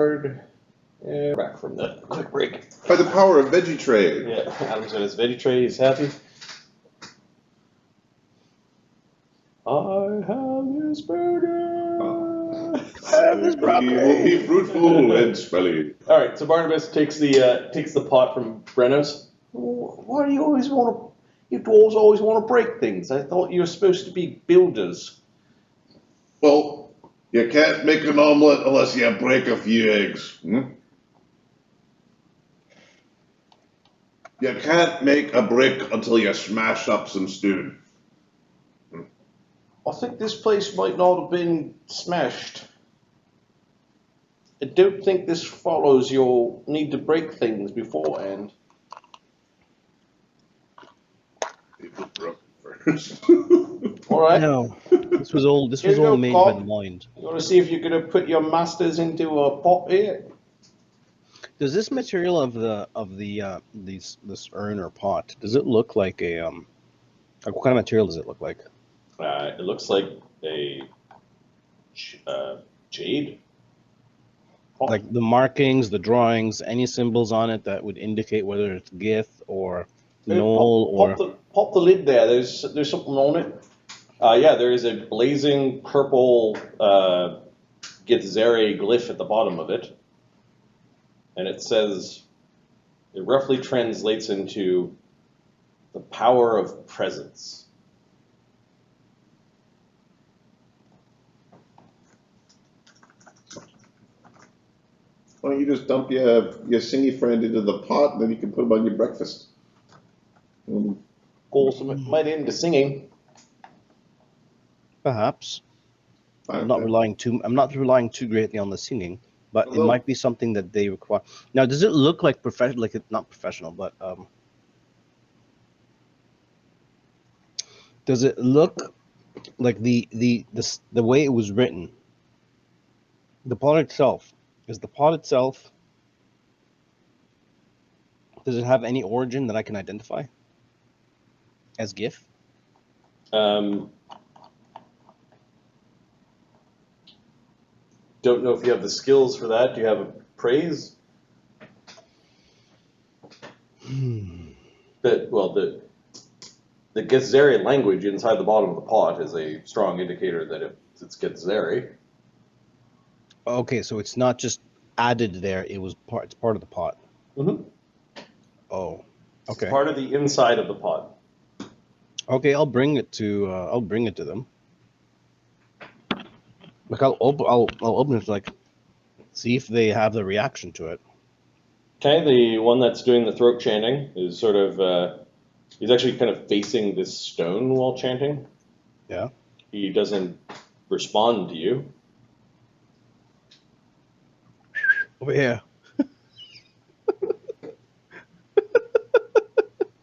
Yeah, back from the quick break. By the power of veggie tray. Yeah, Adam's got his veggie tray. He's happy. I have this burger. I have this broccoli. Will be fruitful and smelly. All right, so Barnabus takes the pot from Brennos. Why do you always want to? You dwarves always want to break things. I thought you were supposed to be builders. Well, you can't make an omelet unless you break a few eggs. You can't make a brick until you smash up some stone. I think this place might not have been smashed. I don't think this follows your need to break things beforehand. People broke first. All right. No, this was all made by the mind. You want to see if you're going to put your masters into a pot here? Does this material of this urn or pot, does it look like a what kind of material does it look like? It looks like a jade. Pot. Like the markings, the drawings, any symbols on it that would indicate whether it's gith or gnoll or. Pop the lid there. There's something on it. Yeah, there is a blazing purple githzerai glyph at the bottom of it. And it says, it roughly translates into the power of presence. Why don't you just dump your singy friend into the pot and then you can put him on your breakfast? Also might into singing. Perhaps. I'm not relying too greatly on the singing, but it might be something that they require. Now, does it look like professional? Like it's not professional, but does it look like the way it was written? The pot itself. Is the pot itself? Does it have any origin that I can identify as GIF? Don't know if you have the skills for that. Do you have a praise? The githzerai language inside the bottom of the pot is a strong indicator that it's githzerai. Okay, so it's not just added there; it's part of the pot. Mm-hmm. Oh, okay. It's part of the inside of the pot. Okay, I'll bring it to them. Like I'll open it, like see if they have the reaction to it. Okay, the one that's doing the throat chanting is sort of he's actually kind of facing this stone while chanting. Yeah. He doesn't respond to you. Over here.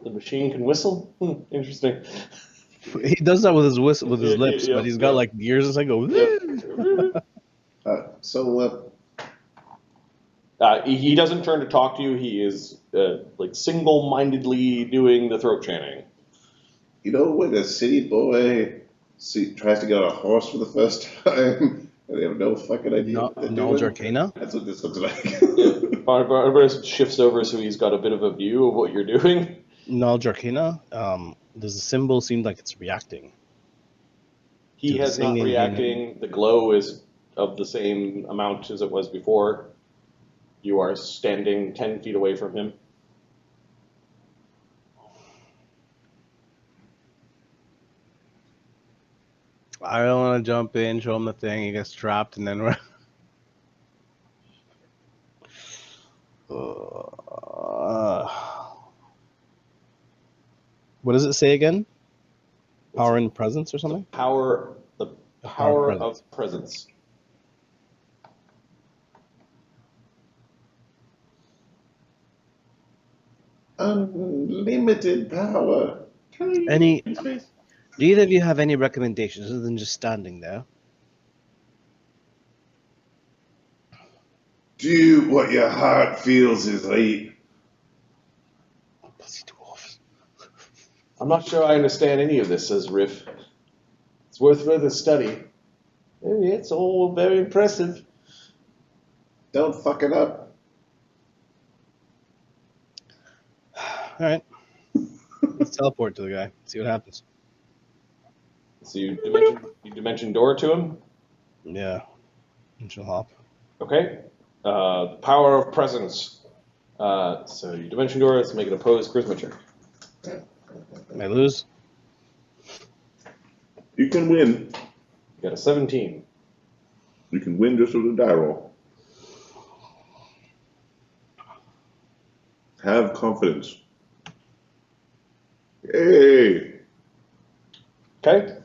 The machine can whistle? Interesting. He does that with his whistle, with his lips, but he's got like gears and go. He doesn't turn to talk to you. He is like single-mindedly doing the throat chanting. You know when a city boy tries to get on a horse for the first time? They have no fucking idea. Knowledge Arcana? That's what this looks like. Yeah. Barnabus shifts over so he's got a bit of a view of what you're doing. Knowledge Arcana? Does the symbol seem like it's reacting? He has not reacting. The glow is of the same amount as it was before. You are standing 10 feet away from him. I don't want to jump in, show him the thing, he gets trapped, and then what does it say again? Power and presence or something? The power of presence. Unlimited power. Do either of you have any recommendations other than just standing there? Do what your heart feels is right. Pussy dwarfs. I'm not sure I understand any of this, says Riff. It's worth further study. It's all very impressive. Don't fuck it up. All right. Let's teleport to the guy. See what happens. So you dimension door to him? Yeah. And she'll hop. Okay. The power of presence. So you dimension door, let's make it opposed charisma check. I lose. You can win. You got a 17. You can win just with a die roll. Have confidence. Hey! Okay.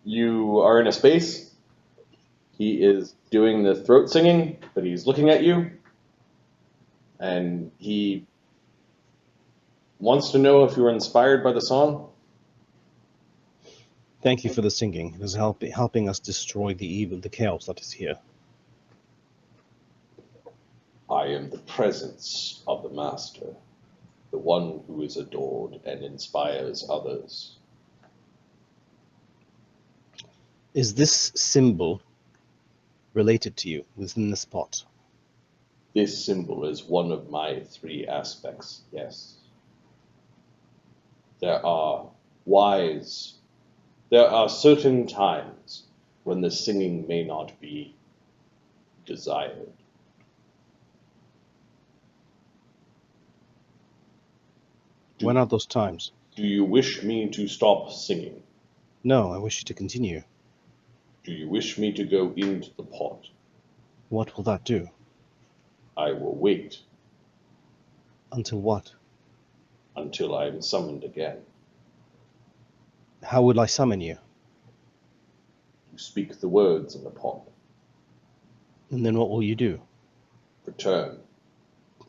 You are in a space. He is doing the throat singing, but he's looking at you. And he wants to know if you were inspired by the song. Thank you for the singing. It is helping us destroy the evil, the chaos that is here. I am the presence of the Master, the one who is adored and inspires others. Is this symbol related to you within this pot? This symbol is one of my 3 aspects, yes. There are certain times when the singing may not be desired. When are those times? Do you wish me to stop singing? No, I wish you to continue. Do you wish me to go into the pot? What will that do? I will wait Until what? until I am summoned again. How would I summon you? You speak the words in the pot. And then what will you do? Return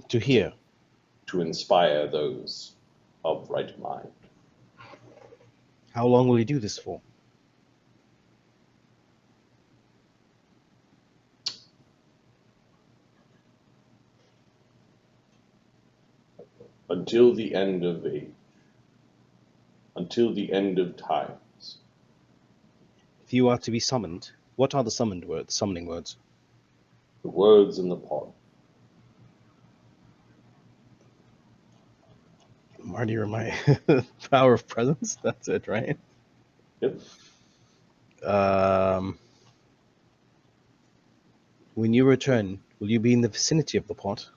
To hear. to inspire those of right mind. How long will you do this for? Until the end of age. Until the end of times. If you are to be summoned, what are the summoning words? The words in the pot. Marty, you're my power of presence. That's it, right? Yep. When you return, will you be in the vicinity of the pot?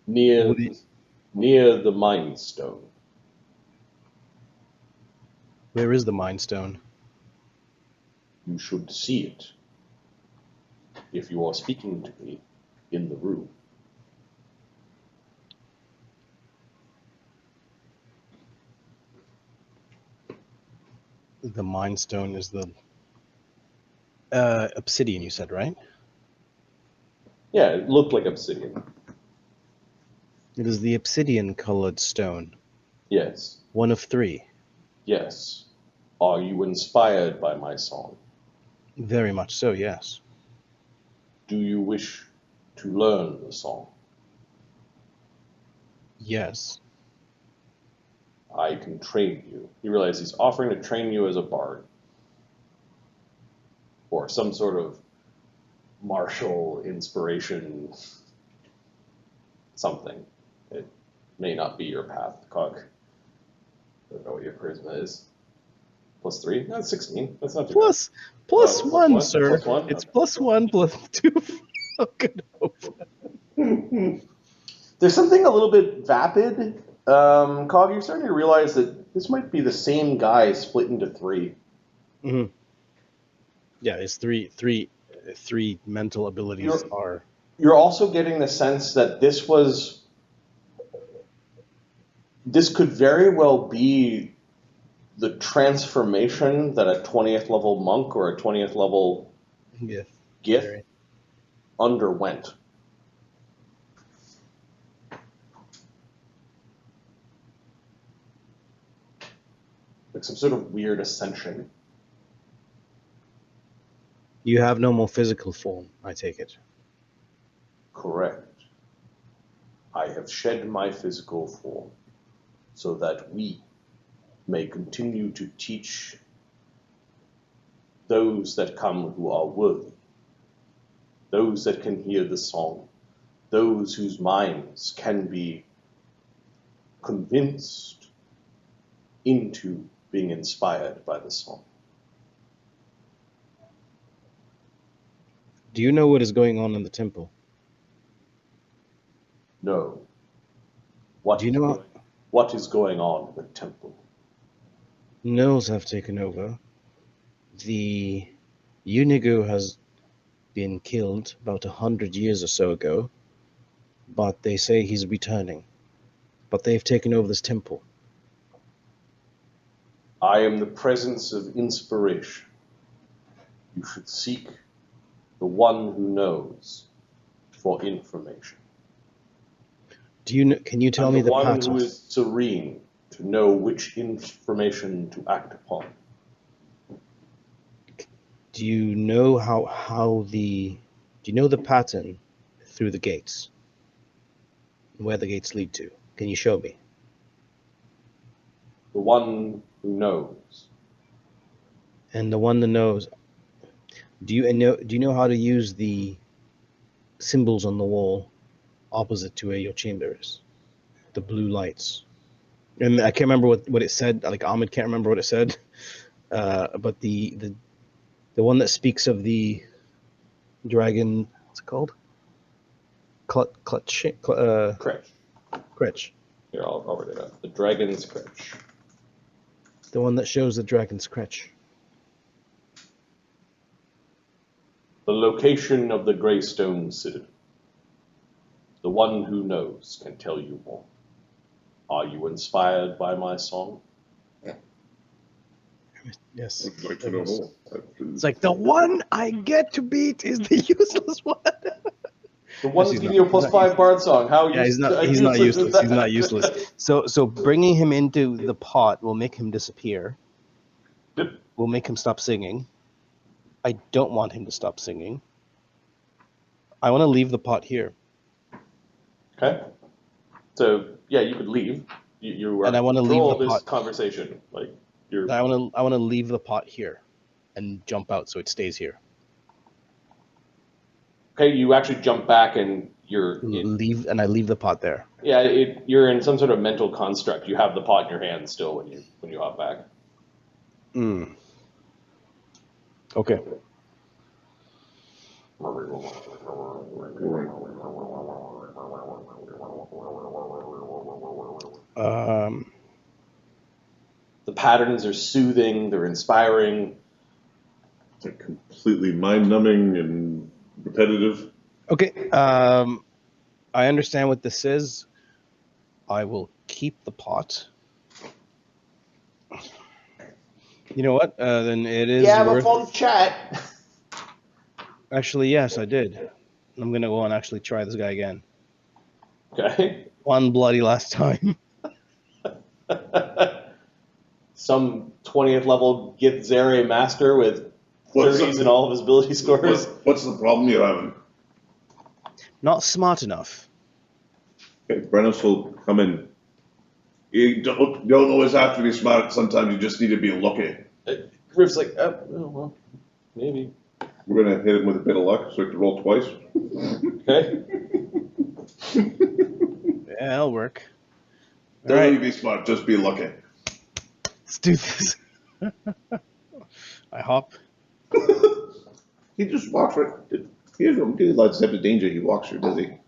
Near the Mind Stone. Where is the Mind Stone? You should see it if you are speaking to me in the room. The Mind Stone is the obsidian, you said, right? Yeah, it looked like obsidian. It is the obsidian-colored stone. Yes. One of 3. Yes. Are you inspired by my song? Very much so, yes. Do you wish to learn the song? Yes. I can train you. You realize he's offering to train you as a bard. Or some sort of martial inspiration something. It may not be your path, Cog. I don't know what your charisma is. +3? That's 16. That's not too bad. Plus Plus 1, one? sir. Plus 1? It's +1, +2. Oh, good hope. There's something a little bit vapid. Cog, you're starting to realize that this might be the same guy split into 3. Mm-hmm. Yeah, his three mental abilities are... You're also getting the sense that this could very well be the transformation that a 20th level monk or a 20th level Gith underwent. Like some sort of weird ascension. You have no more physical form, I take it. Correct. I have shed my physical form so that we may continue to teach those that come who are worthy, those that can hear the song, those whose minds can be convinced into being inspired by the song. Do you know what is going on in the temple? No. Do you know What is going on in the temple? gnolls have taken over? The Unigo has been killed about 100 years or so ago, but they say he's returning. But they've taken over this temple. I am the presence of inspiration. You should seek the one who knows for information. Do you know, can you tell and me the one pattern? who is serene to know which information to act upon. Do you know do you know the pattern through the gates? Where the gates lead to? Can you show me? The one who knows. And the one that knows, do you know how to use the symbols on the wall opposite to where your chamber is? The blue lights. And I can't remember what it said, like Ahmed can't remember what it said. But the one that speaks of the dragon, what's it called? Kretch. Here, I'll write it out. The dragon's Kretch. The one that shows the dragon's Kretch. The location of the Greystone citadel. The one who knows can tell you more. Are you inspired by my song? Yes. I'd like to know more. It's like the one I get to beat is the useless one. The one that's giving you a +5 bard song. How Yeah, he's not useless. He's not useless. So bringing him into the pot will make him disappear. Yep. Will make him stop singing. I don't want him to stop singing. I want to leave the pot here. Okay. So yeah, you could leave. You are And I want to leave control the this pot. conversation. Like you're. I want to leave the pot here, and jump out so it stays here. Okay, you actually jump back and you're Leave, and I leave the pot there. Yeah, you're in some sort of mental construct. You have the pot in your hand still when you hop back. Okay. The patterns are soothing. They're inspiring. They're completely mind-numbing and repetitive. Okay. I understand what this is. I will keep the pot. You know what? Then it is worth. Have a fun chat. Actually, yes, I did. I'm gonna go and actually try this guy again. Okay. One bloody last time. Some 20th level githzerai master with 30s in all of his ability scores. What's the problem you're having? Not smart enough. Okay, Brennos will come in. You don't always have to be smart. Sometimes you just need to be lucky. Riff's like, oh, well, maybe. We're going to hit him with a bit of luck, so we have to roll twice. Okay. Yeah, that'll work. Don't All really right, be smart, just be lucky. let's do this. I hop. He just walks right. He doesn't do lots of danger. He walks through, does he?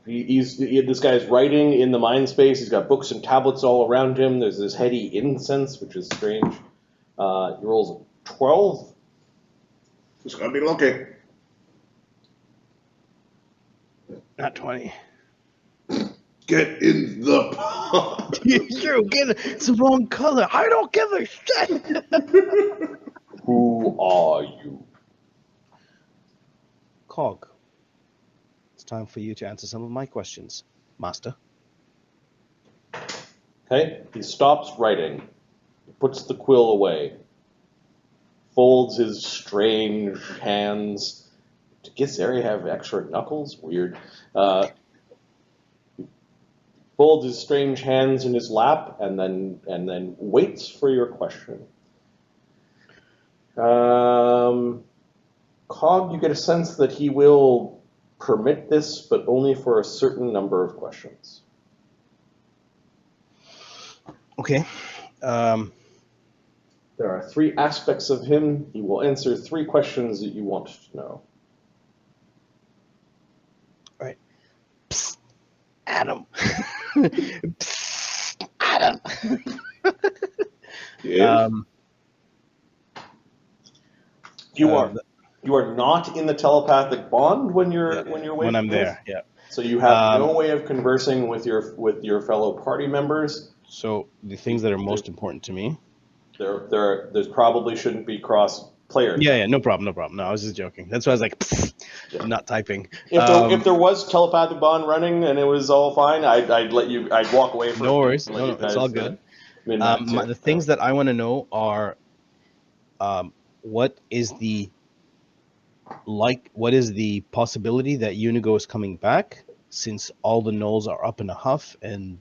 This guy's writing in the mind space. He's got books and tablets all around him. There's this heady incense, which is strange. He rolls a 12. Just gotta be lucky. Not 20. Get in the pot. You get it. It's the wrong color. I don't give a shit. Who are you? Cog. It's time for you to answer some of my questions, Master. Okay. He stops writing. He puts the quill away. Folds his strange hands. Does githzerai have extra knuckles? Weird. folds his strange hands in his lap, and then waits for your question. Cog, you get a sense that he will permit this, but only for a certain number of questions. Okay. There are 3 aspects of him. He will answer 3 questions that you want to know. All right. Psst, Adam. Psst, Adam. Yeah. You are not in the telepathic bond when you're away when I'm from this. there. Yeah. So you have no way of conversing with your fellow party members. So the things that are most important to me. There's probably shouldn't be cross players. Yeah, no problem. No, I was just joking. That's why I was like, I'm not typing. If there was telepathic bond running and it was all fine, I'd walk away from. No worries. Let No, you guys, it's all good. min-max The things that I want to know are, what is the possibility that Unigo is coming back, since all the gnolls are up in a huff and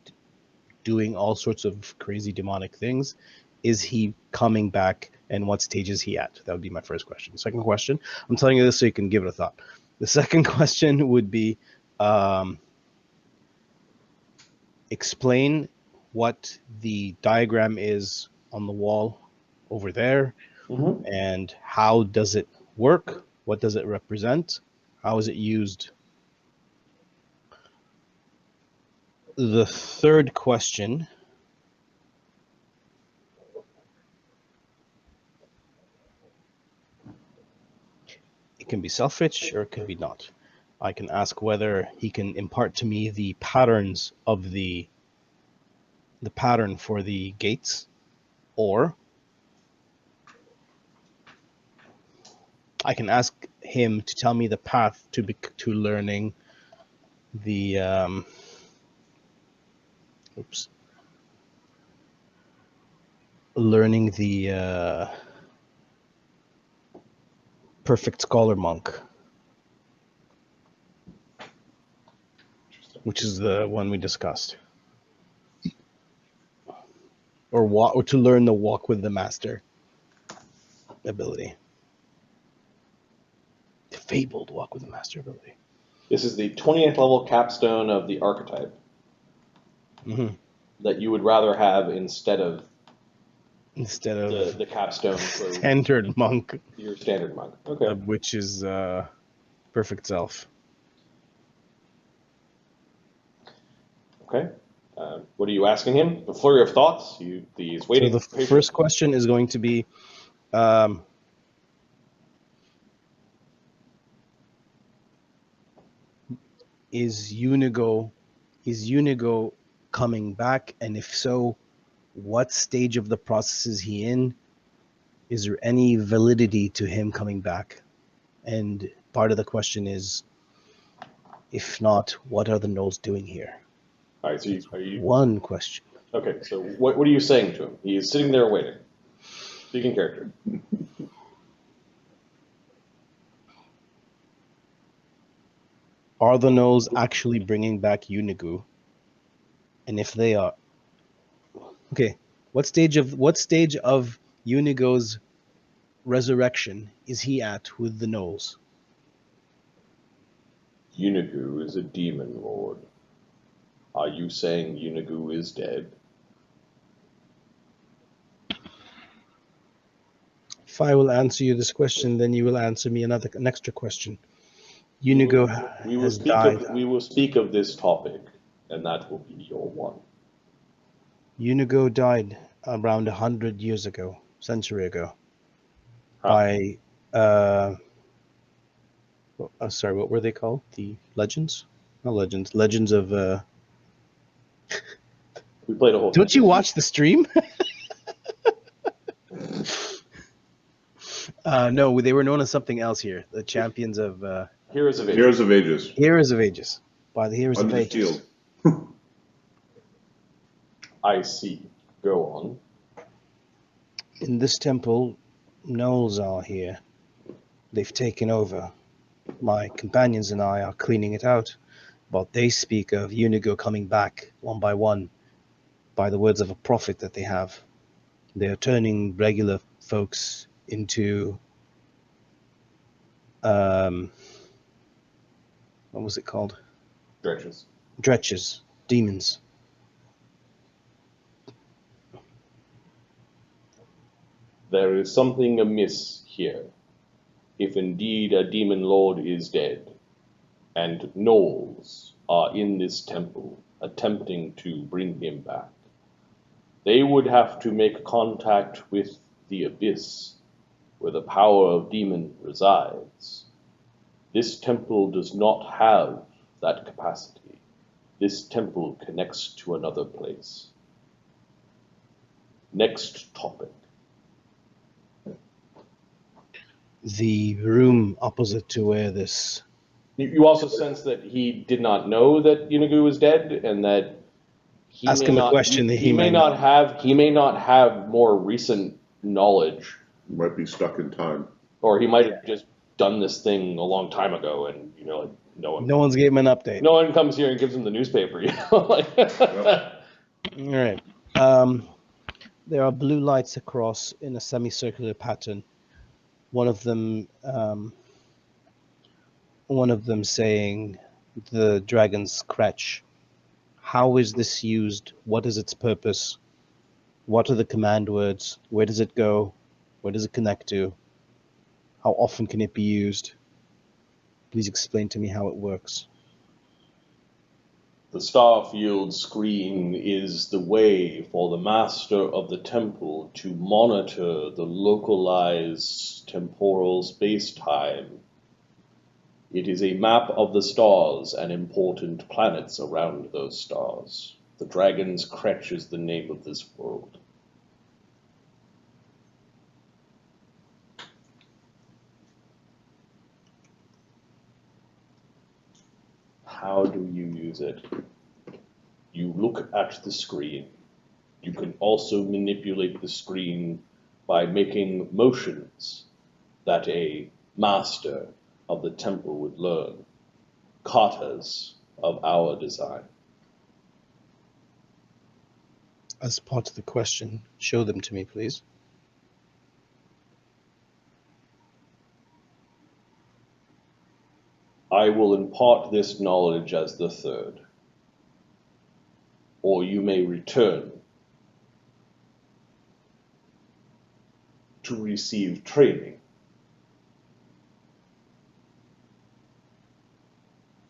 doing all sorts of crazy demonic things? Is he coming back, and what stage is he at? That would be my first question. Second question, I'm telling you this so you can give it a thought. The second question would be, explain what the diagram is on the wall over there, and how does it work? What does it represent? How is it used? The third question it can be selfish or it can be not. I can ask whether he can impart to me the patterns of the pattern for the gates, or I can ask him to tell me the path to learning the learning the perfect scholar monk, which is the one we discussed, or to learn the walk with the master ability, the fabled walk with the master ability. This is the 20th level capstone of the archetype that you would rather have instead of the capstone for standard monk. Your standard monk, okay. Which is perfect self. Okay. What are you asking him? A flurry of thoughts? He's waiting. So the first question is going to be, is Unigo coming back? And if so, what stage of the process is he in? Is there any validity to him coming back? And part of the question is, if not, what are the gnolls doing here? All right, so are you... One question. Okay, so what are you saying to him? He is sitting there waiting. Speaking character. Are the gnolls actually bringing back Unigu? And if they are, okay, what stage of Unigo's resurrection is he at with the gnolls? Unigu is a demon lord. Are you saying Unigu is dead? If I will answer you this question, then you will answer me an extra question. Unigo has died. We will speak of this topic, and that will be your one. Unigo died around 100 years ago, century ago, by sorry, what were they called? The legends? Not legends. Legends of. We played a whole. Don't you watch the stream? No, they were known as something else here. The champions of. Heroes of Ages. Heroes of Ages. Heroes of Ages. By the Heroes Under of the Ages. shield. I see. Go on. In this temple, gnolls are here. They've taken over. My companions and I are cleaning it out. but they speak of Unigo coming back one by one by the words of a prophet that they have. They're turning regular folks into what was it called? Dredges. Dretches, demons. There is something amiss here, if indeed a demon lord is dead, and gnolls are in this temple attempting to bring him back. They would have to make contact with the abyss, where the power of demon resides. This temple does not have that capacity. This temple connects to another place. Next topic. The room opposite to where this... You also sense that he did not know that Unigu was dead, and that he Ask may him a not, question that he may not have more recent knowledge, Might be stuck in time. or he might have just done this thing a long time ago, and like No one's gave him an update. no one comes here and gives him the newspaper, like, All right. There are blue lights across in a semicircular pattern. One of them saying the dragon's crutch. How is this used? What is its purpose? What are the command words? Where does it go? Where does it connect to? How often can it be used? Please explain to me how it works. The starfield screen is the way for the master of the temple to monitor the localized temporal space-time. It is a map of the stars and important planets around those stars. The dragon's crutch is the name of this world. How do you use it? You look at the screen. You can also manipulate the screen by making motions that a master of the temple would learn, katas of our design. As part of the question, show them to me, please. I will impart this knowledge as the third, or you may return to receive training.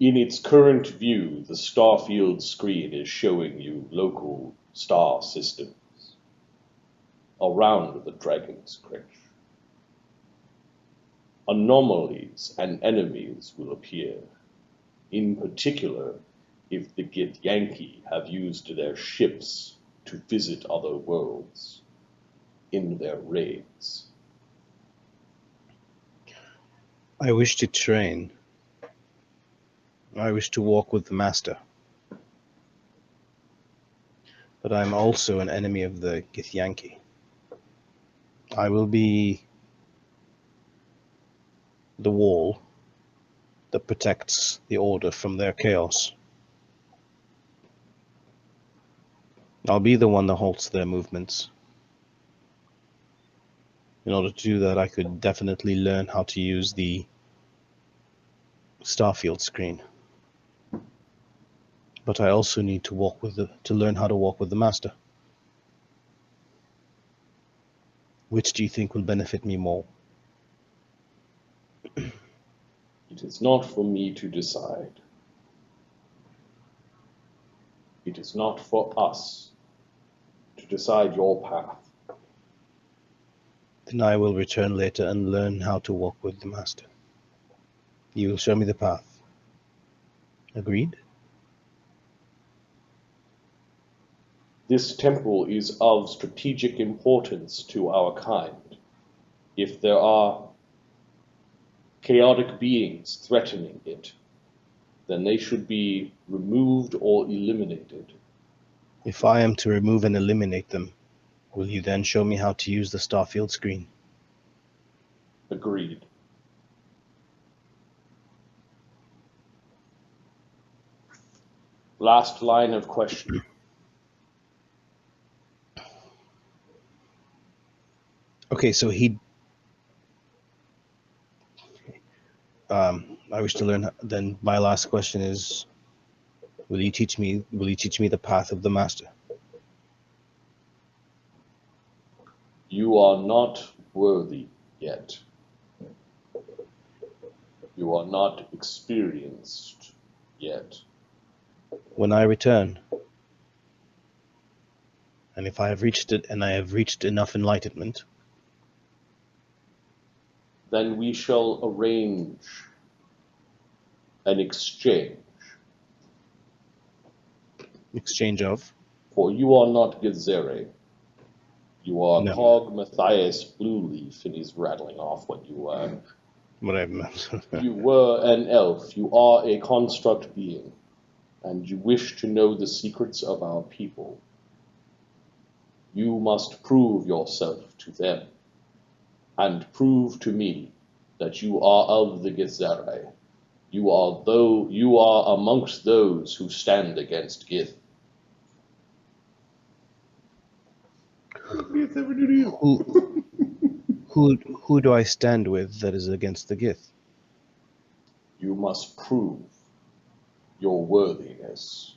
In its current view, the starfield screen is showing you local star systems around the dragon's crutch. Anomalies and enemies will appear, in particular if the Githyanki have used their ships to visit other worlds in their raids. I wish to train. I wish to walk with the master. But I'm also an enemy of the Githyanki. I will be the wall that protects the order from their chaos. I'll be the one that halts their movements. In order to do that, I could definitely learn how to use the starfield screen. But I also need to learn how to walk with the master. Which do you think will benefit me more? It is not for me to decide. It is not for us to decide your path. Then I will return later and learn how to walk with the master. You will show me the path. Agreed? This temple is of strategic importance to our kind. If there are chaotic beings threatening it, then they should be removed or eliminated. If I am to remove and eliminate them, will you then show me how to use the starfield screen? Agreed. Last line of questioning. Okay, so I wish to learn. Then my last question is, will you teach me the path of the master? You are not worthy yet. You are not experienced yet. When I return, and if I have reached it, and I have reached enough enlightenment, then we shall arrange an exchange. exchange of. For you are not githzerai. You are No. Cog Matthias Blueleaf, and he's rattling off what you were. What I meant. You were an elf. You are a construct being, and you wish to know the secrets of our people. You must prove yourself to them, and prove to me that you are of the githzerai. You are amongst those who stand against Gith. Gith ever do to you? Who do I stand with that is against the Gith? You must prove your worthiness.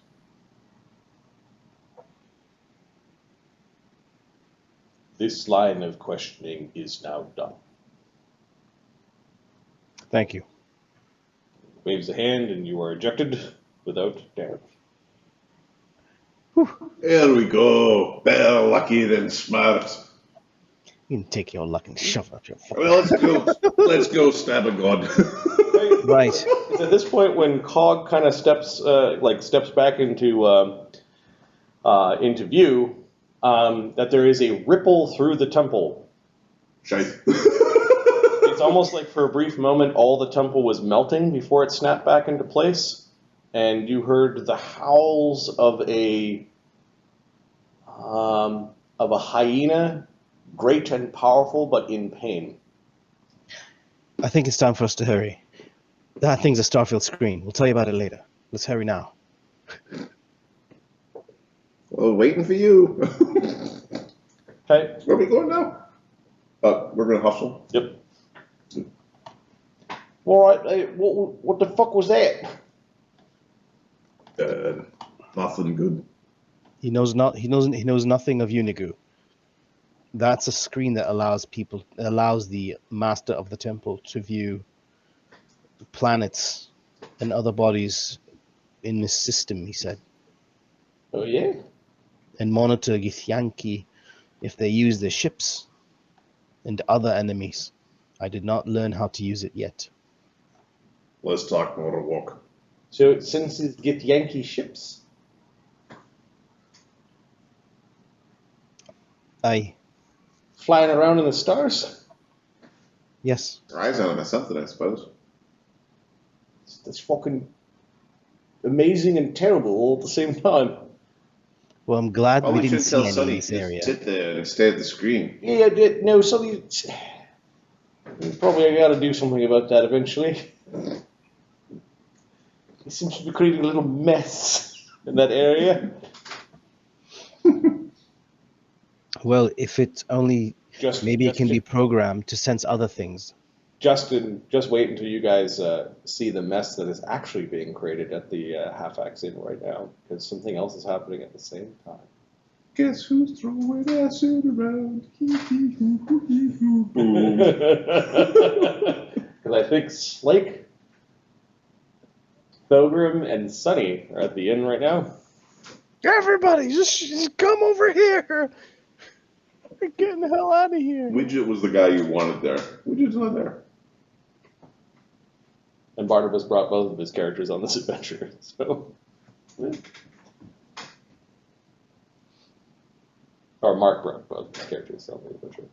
This line of questioning is now done. Thank you. Waves a hand and you are ejected without damage. There we go. Better lucky than smart. You can take your luck and shove it up your fucking. Well, let's go stab a god. Right. It's at this point when Cog kind of steps back into view, that there is a ripple through the temple. Shite. It's almost like for a brief moment all the temple was melting before it snapped back into place, and you heard the howls of a hyena, great and powerful, but in pain. I think it's time for us to hurry. That thing's a starfield screen. We'll tell you about it later. Let's hurry now. Well, waiting for you. Okay. Where are we going now? We're going to hustle. Yep. All right. Hey, what the fuck was that? Nothing good. He knows nothing of Unigu. That's a screen that allows the master of the temple to view planets and other bodies in this system, he said. Oh yeah. And monitor Githyanki if they use their ships and other enemies. I did not learn how to use it yet. Let's talk more walk. So it senses Githyanki ships. Aye. Flying around in the stars? Yes. Eyes on him or something, I suppose. That's fucking amazing and terrible all at the same time. Well, I'm glad Probably we didn't should tell see any in Sonny this to area. sit there and stare at the screen. Yeah, no, something. Probably I got to do something about that eventually. He seems to be creating a little mess in that area. Well, if it only maybe it can be programmed to sense other things. Justin, just wait until you guys see the mess that is actually being created at the half-axe inn right now, because something else is happening at the same time. Guess who's throwing acid around? Because I think Slake, Thogrim, and Sunny are at the inn right now. Everybody, just come over here. We're getting the hell out of here. Widget was the guy you wanted there. Widget's not there. And Barnabus brought both of his characters on this adventure, so. Or Mark brought both of his characters on the adventure.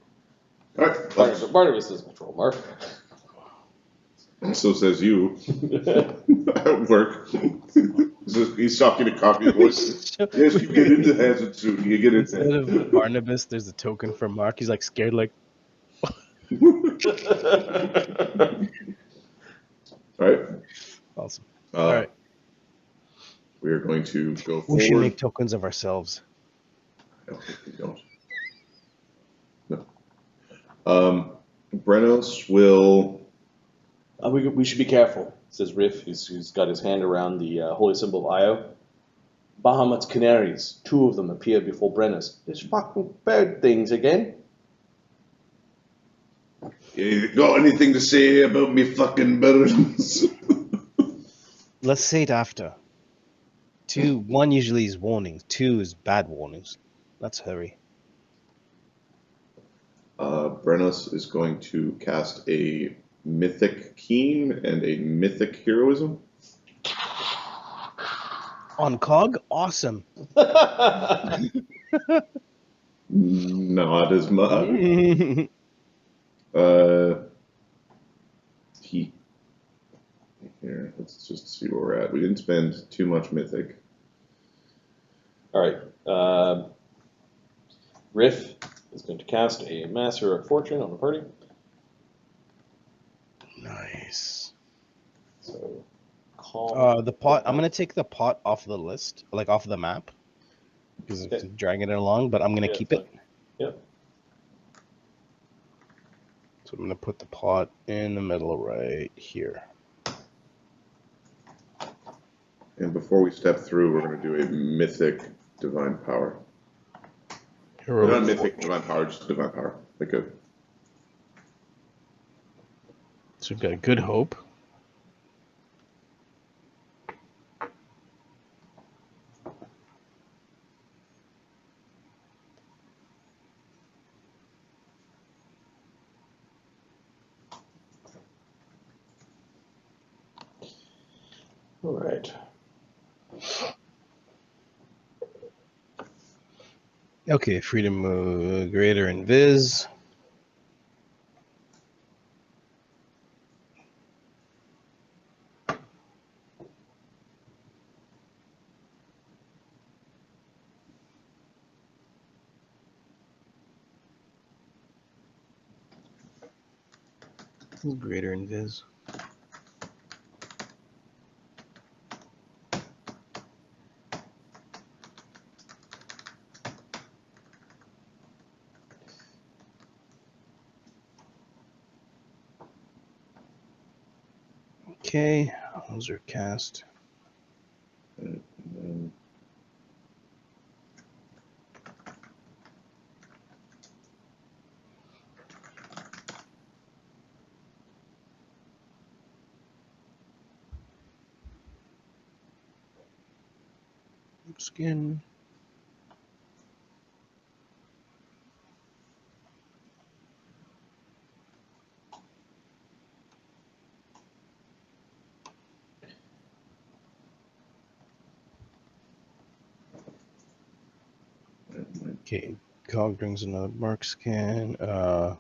Alright, Barnabus doesn't control Mark. so says you. At work. He's talking to copy voice. Yes, you get into hazard soon. You get Instead into of Barnabas, there's a token for Mark. He's like scared, like. Alright. Awesome. All right. We are going to go forward. We should make tokens of ourselves. I don't think we don't. No. Brennos will. We should be careful, says Riff, who's got his hand around the holy symbol of Io. Bahamut's canaries, 2 of them appeared before Brennos. There's fucking bird things again. You got anything to say about me fucking birds? Let's say it after. 1 usually is warnings. 2 is bad warnings. Let's hurry. Brennos is going to cast a mythic keen and a mythic heroism. On Cog? Awesome. Not as much. Here, let's just see where we're at. We didn't spend too much mythic. All right. Riff is going to cast a Master of Fortune on the party. Nice. So, calm. The pot. I'm gonna take the pot off the list, like off the map, because it's dragging it along. But I'm gonna keep it. Yep. So I'm gonna put the pot in the middle right here. And before we step through, we're going to do a mythic divine power. Not mythic divine power, just divine power. Like a. So we've got good hope. All right. Okay, freedom greater invis. Greater invis. Okay, those are cast. Skin. Okay, Cog brings another mark scan. Our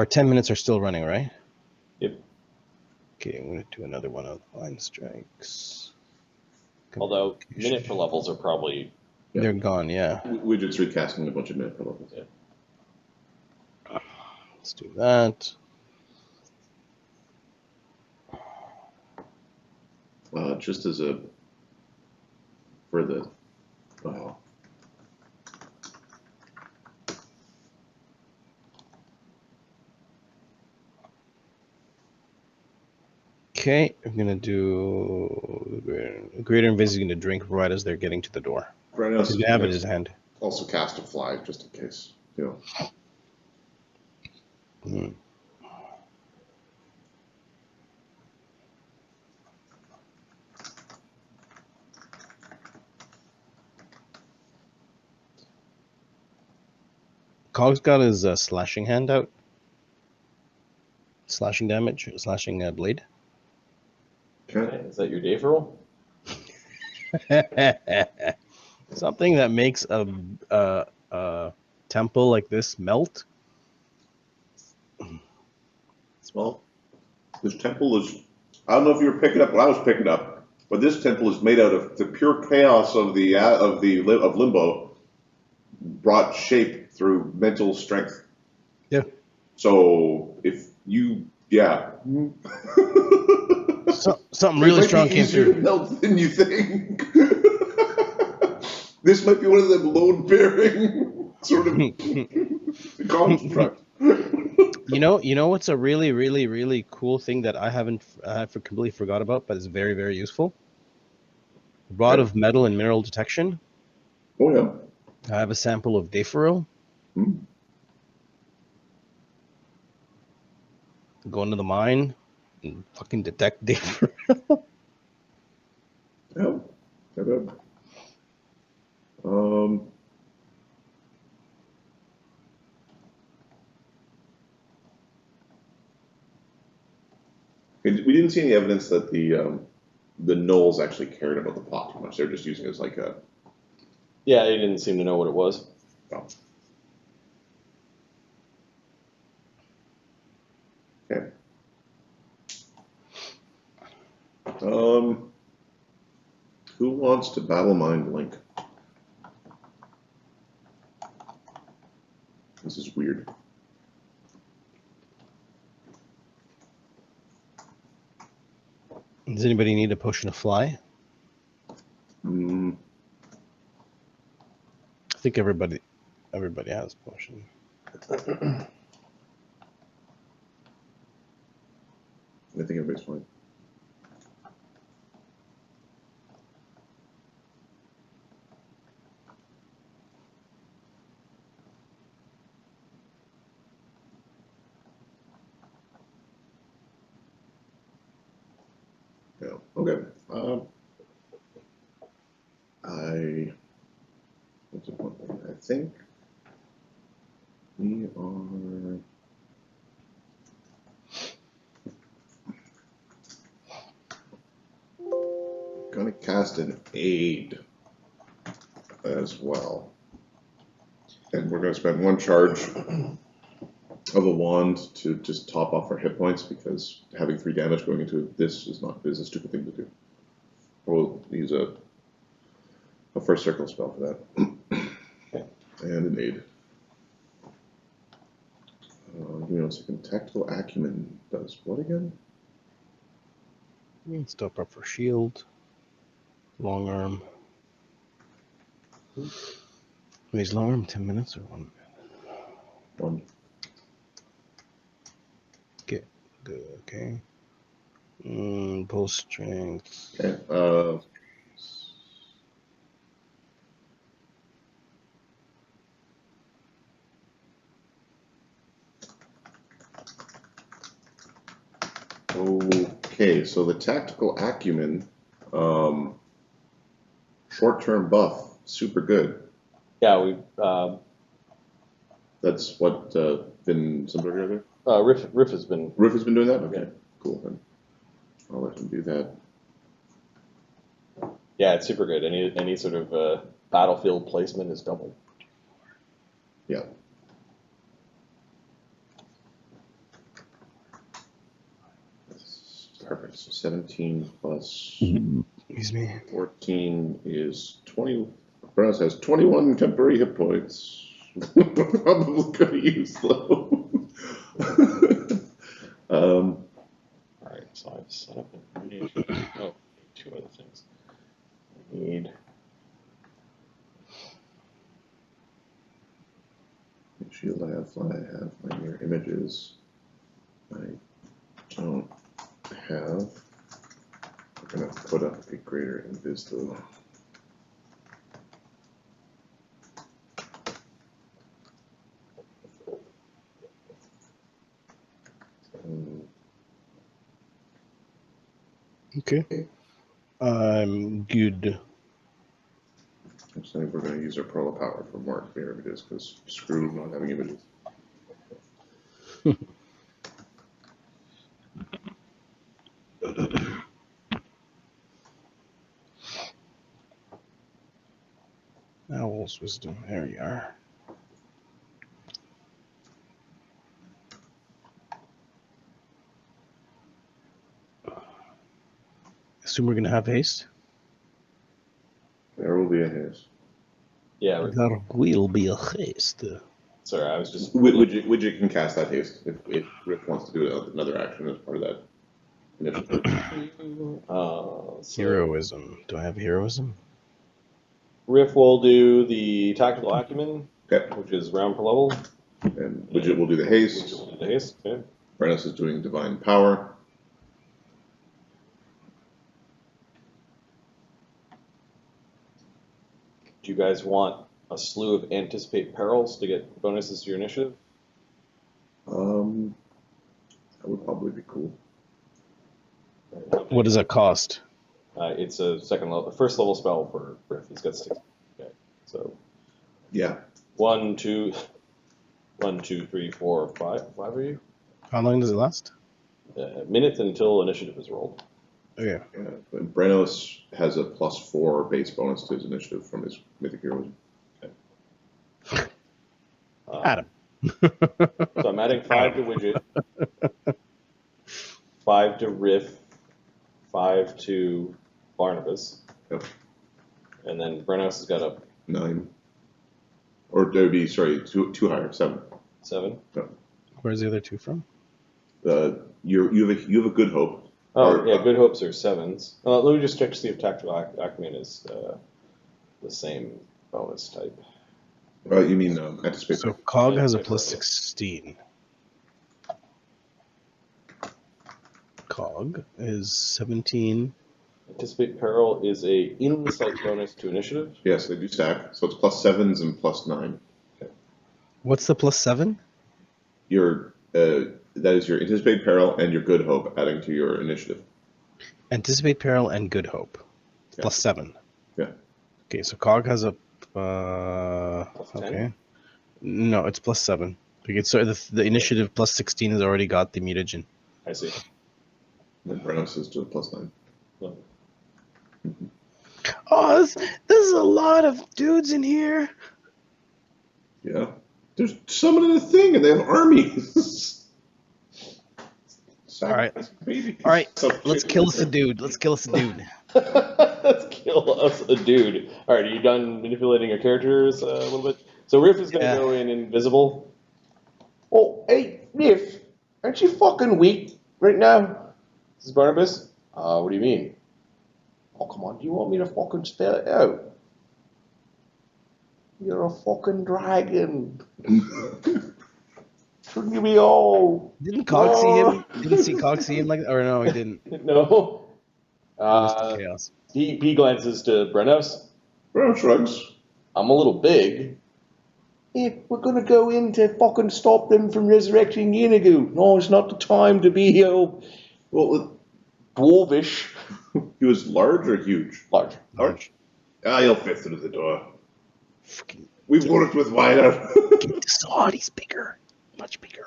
10 minutes are still running, right? Yep. Okay, I'm going to do another one of line strikes. Although minute per levels are probably. They're gone, yeah. We're just recasting a bunch of minute per levels. Yeah. Let's do that. Just as a. For the. Okay, I'm going to do. Greater Invis is going to drink right as they're getting to the door. Brennos He's going to have it in his hand. Also cast a fly, just in case. You know. Cog's got his slashing hand out. Slashing damage, slashing blade. Okay. Is that your Dave roll? Something that makes a temple like this melt. Well, this temple is. I don't know if you were picking up what I was picking up, but this temple is made out of the pure chaos of limbo, brought shape through mental strength. Yeah. So if you, yeah. Something It really might strong be came easier to through. melt than you think. This might be one of them load-bearing sort of constructs. You know what's a really, really, really cool thing that I completely forgot about, but it's very, very useful? Rod of metal and mineral detection. Oh yeah. I have a sample of Daferil. Hmm. Go into the mine and fucking detect Daferil. Yeah. Not bad. We didn't see any evidence that the gnolls actually cared about the plot too much. They're just using it as like a. Yeah, they didn't seem to know what it was. Oh. Okay. Who wants to battle mind Link? This is weird. Does anybody need a potion of fly? Mm, I think everybody has a potion. I think everybody's fine. Yeah. Okay. What's it called? I think we are. Gonna cast an aid as well. And we're gonna spend one charge of a wand to just top off our hit points because having 3 damage going into this is a stupid thing to do. We'll use a first circle spell for that. And an aid. Give me 1 second. Tactical acumen does what again? Stop up for shield. Long arm. Wait, long arm 10 minutes or 1 minute? 1. Good, okay. Pull strength. Okay. Okay, so the tactical acumen, short-term buff, super good. Yeah, we That's what Finn Simberger there? Riff has been. Riff has been doing that? Okay, cool. Then I'll let him do that. Yeah, it's super good. Any sort of battlefield placement is double. Yeah. Perfect. So 17 plus Excuse me. 14 is 20. Brennos has 21 temporary hit points. Probably going to use though. Alright, so I've set up information. Oh, 2 other things. I need. Shield I have, fly I have, my mirror images I don't have. We're going to put up a greater invis though. Okay. I'm good. I'm saying we're going to use our Pearl of Power for more clear images because screw not having images. Owl's wisdom. There you are. Assume we're gonna have haste. There will be a haste. Yeah. There will be a haste. Sorry, I was just. Widget can cast that haste if Riff wants to do another action as part of that. Initiative. So Heroism. Do I have heroism? Riff will do the tactical acumen, Okay. which is round per level. And Widget will do the haste. Widget will do the haste. Okay. Brennos is doing divine power. Do you guys want a slew of anticipate perils to get bonuses to your initiative? That would probably be cool. What does that cost? It's a first level spell for Riff. He's got 6. Okay. So Yeah. 1, 2, 3, 4, 5. 5 are you? How long does it last? Minutes until initiative is rolled. Oh, yeah. And Brennos has a +4 base bonus to his initiative from his mythic heroism. Adam. So I'm adding 5 to Widget, 5 to Riff, 5 to Barnabus. Yep. And then Brennos has got a 9. Or there would be, sorry, two higher, 7. 7. Where's the other two from? You have a good hope. Oh, yeah, good hopes are 7s. Let me just check to see if tactical acumen is the same bonus type. You mean anticipate? So Cog has a +16. Cog is 17. Anticipate peril is a insight bonus to initiative. Yes, they do stack. So it's +7s and +9. What's the +7? That is your anticipate peril and your good hope adding to your initiative. Anticipate peril and good hope. Yeah. +7. Yeah. Okay, so Cog has a okay. No, it's +7. Because so the initiative +16 has already got the mutagen. I see. And Brennos is to +9. Oh. Oh, there's a lot of dudes in here. Yeah. There's someone in the thing and they have armies. All right. Baby. All right, So let's kill us a dude. Let's kill us a dude. Let's kill us a dude. All right, are you done manipulating your characters a little bit? So Riff is going to go in invisible. Oh, hey, Riff, aren't you fucking weak right now? This is Barnabas. What do you mean? Oh, come on, do you want me to fucking spell it out? You're a fucking dragon. Shouldn't you be all... Didn't Cog see him? Didn't Cog see him like that? Or no, he didn't. No. Mr. Chaos. He glances to Brennos. Brennos shrugs. I'm a little big. If we're gonna go in to fucking stop them from resurrecting Yenigu. No, it's not the time to be dwarvish. He was large or huge? Large. He'll fit through the door. Fucking We've worked with wider. get the sword, he's bigger. Much bigger.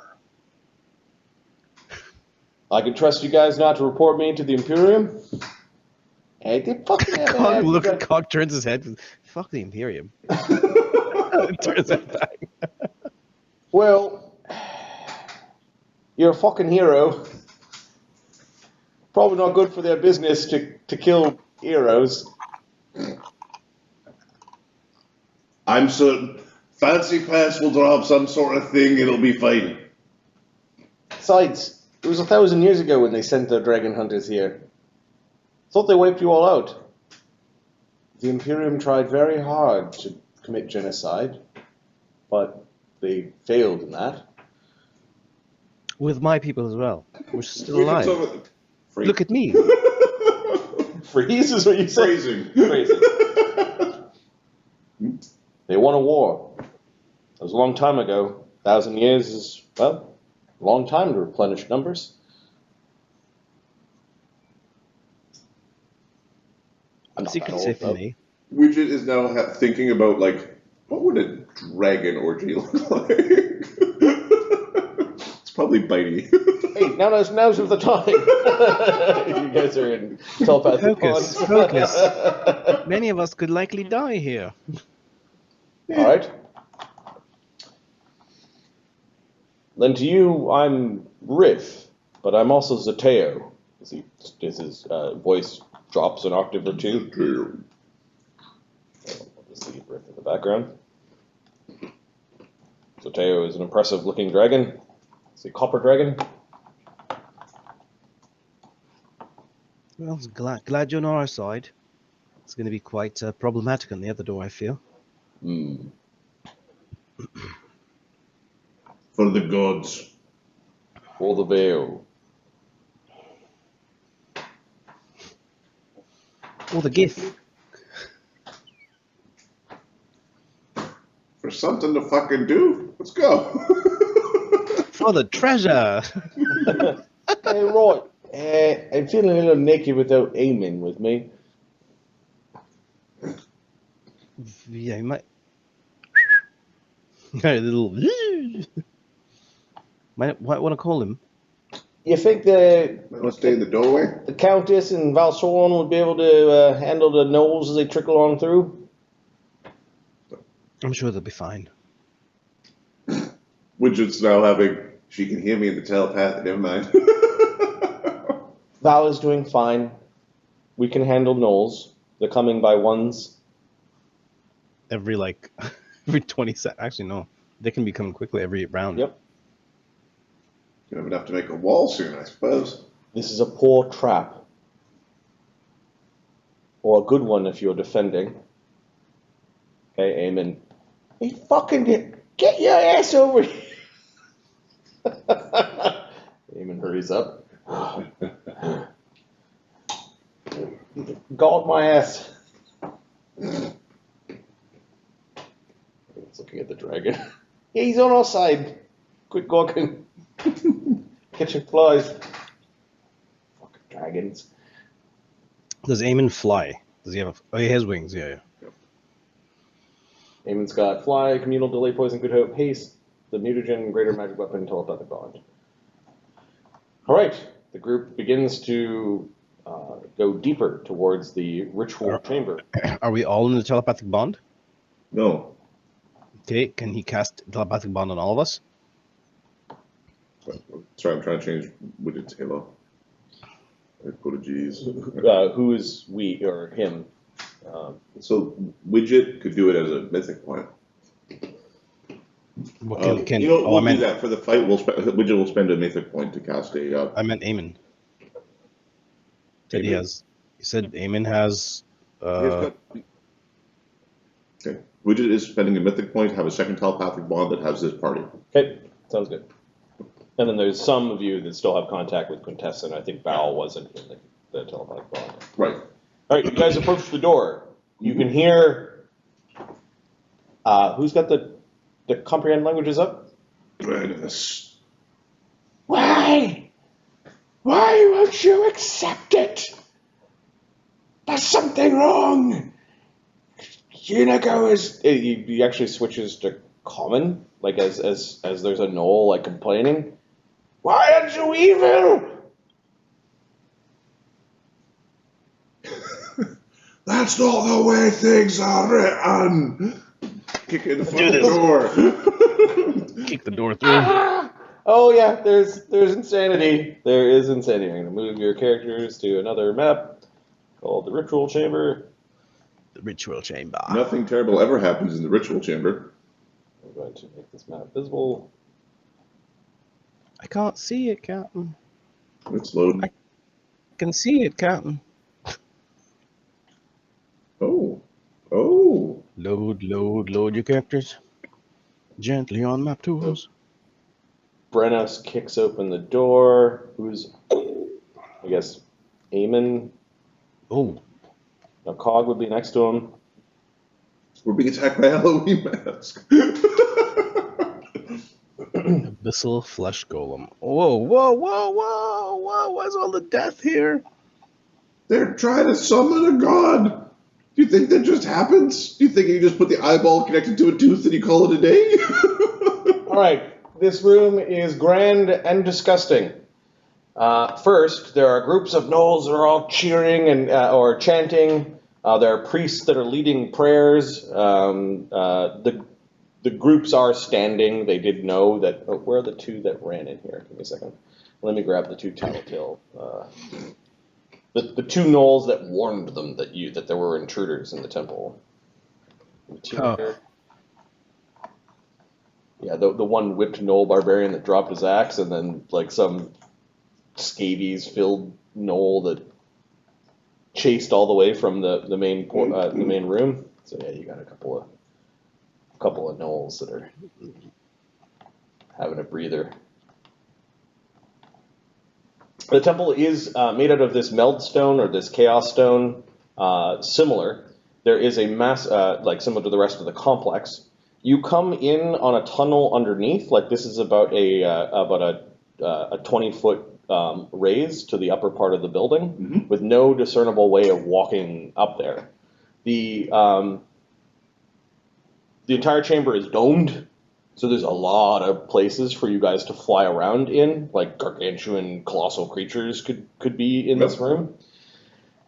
I can trust you guys not to report me to the Imperium. Hey, they fucking Cog turns his head. Fuck the Imperium. Turns it back. Well, you're a fucking hero. Probably not good for their business to kill heroes. I'm certain Fancy Pants will drop some sort of thing, it'll be fine. Besides, it was 1,000 years ago when they sent their dragon hunters here. Thought they wiped you all out. The Imperium tried very hard to commit genocide, but they failed in that. With my people as well. We're still We can alive. talk about the- Look at me. Freeze is what you said. Phrasing. Phrasing. They won a war. It was a long time ago. 1,000 years is, well, a long time to replenish numbers. I'm not that Secret old, safe though. for me. Widget is now thinking about, like, what would a dragon orgy look like? It's probably bitey. Hey, now's the time. You guys are in telepathic bonds. Focus. Many of us could likely die here. All right. Then to you, I'm Riff, but I'm also Zateo. As his voice drops an octave or two. I'll just leave Riff in the background. Zateo is an impressive-looking dragon. It's a copper dragon. Well, glad you're on our side. It's going to be quite problematic on the other door, I feel. Hmm. For the gods. For the veil. Or the GIF. For something to fucking do? Let's go. For the treasure! Hey, right. I'm feeling a little naked without aiming with me. Yeah, you might. A little. might want to call him. You think Let's stay in the doorway. the Countess and Soran would be able to handle the gnolls as they trickle on through? I'm sure they'll be fine. Widget's now having, she can hear me in the telepathy, never mind. Val is doing fine. We can handle gnolls. They're coming by ones. Every 20 seconds. Actually, no. They can be coming quickly every round. Yep. You have enough to make a wall soon, I suppose. This is a poor trap. Or a good one if you're defending. Okay, amen. Hey, fucking get your ass over here. Eamon hurries up. Guard my ass. He's looking at the dragon. Yeah, he's on our side. Quit gawking. Catching flies. Fucking dragons. Does Eamon fly? Does he have he has wings, yeah. Eamon's got fly, communal, delay, poison, good hope, haste, the mutagen, greater magic weapon, telepathic bond. Alright, the group begins to go deeper towards the ritual chamber. Are we all in the telepathic bond? No. Okay, can he cast telepathic bond on all of us? Sorry, I'm trying to change Widget's halo. I put a G's. Who is we or him? So Widget could do it as a mythic point. What We'll I meant do that for the fight. Widget will spend a mythic point to cast a. I meant Eamon. Said he has. He said Eamon has. Okay. Widget is spending a mythic point to have a second telepathic bond that has this party. Okay, sounds good. And then there's some of you that still have contact with Quintessa, and I think Val wasn't in the telepathic bond. Right. Alright, you guys approach the door. You can hear. Who's got the comprehend languages up? Brennos. Why? Why won't you accept it? There's something wrong. Unico is. He actually switches to common, like as there's a gnoll like complaining. Why aren't you evil? That's not the way things are written. Kick in the fucking door. Kick the door through. Oh yeah, there's insanity. There is insanity. I'm gonna move your characters to another map called the Ritual Chamber. The ritual chamber. Nothing terrible ever happens in the ritual chamber. I'm going to make this map visible. I can't see it, Captain. It's loading. I can see it, Captain. Oh. Load your characters. Gently on map tools. Brennos kicks open the door. Who's, I guess, Eamon? Oh, Now, Cog would be next to him. We're being attacked by a Halloween mask. Abyssal Flesh Golem. Whoa. Why's all the death here? They're trying to summon a god. Do you think that just happens? Do you think you just put the eyeball connected to a tooth and you call it a day? All right, this room is grand and disgusting. First, there are groups of gnolls that are all cheering and or chanting. There are priests that are leading prayers. The groups are standing. They did know that. Oh, where are the two that ran in here? Give me a second. Let me grab the two tattletale. The two gnolls that warned them that there were intruders in the temple. The two here. Yeah, the one whipped gnoll barbarian that dropped his axe, and then like some scabies filled gnoll that chased all the way from the main room. So yeah, you got a couple of gnolls that are having a breather. The temple is made out of this meld stone or this chaos stone. Similar, there is a mass like similar to the rest of the complex. You come in on a tunnel underneath. Like this is about a 20-foot raise to the upper part of the building, with no discernible way of walking up there. The entire chamber is domed, so there's a lot of places for you guys to fly around in, like gargantuan, colossal creatures could be in this room.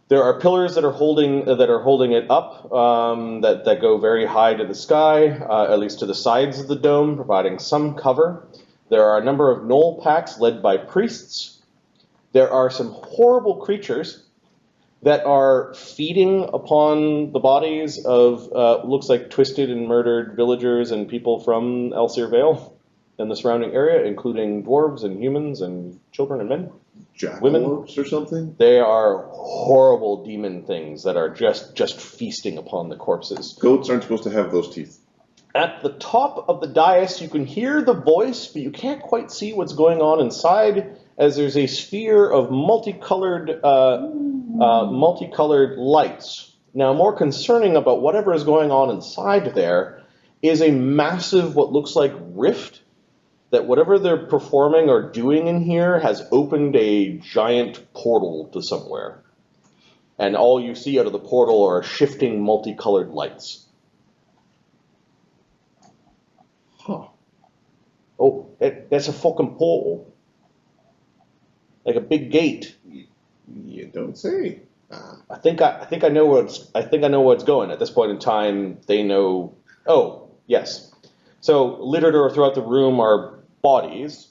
There are pillars that are holding it up that go very high to the sky, at least to the sides of the dome, providing some cover. There are a number of gnoll packs led by priests. There are some horrible creatures that are feeding upon the bodies of looks like twisted and murdered villagers and people from Elsir Vale and the surrounding area, including dwarves and humans and children and men. Jackalopes or something? They are horrible demon things that are just feasting upon the corpses. Goats aren't supposed to have those teeth. At the top of the dais, you can hear the voice, but you can't quite see what's going on inside, as there's a sphere of multicolored lights. Now, more concerning about whatever is going on inside there is a massive, what looks like rift, that whatever they're performing or doing in here has opened a giant portal to somewhere. And all you see out of the portal are shifting multicolored lights. Huh. Oh, that's a fucking portal. Like a big gate. You don't say. I think I know where it's going. At this point in time, they know. Oh, yes. So littered throughout the room are bodies,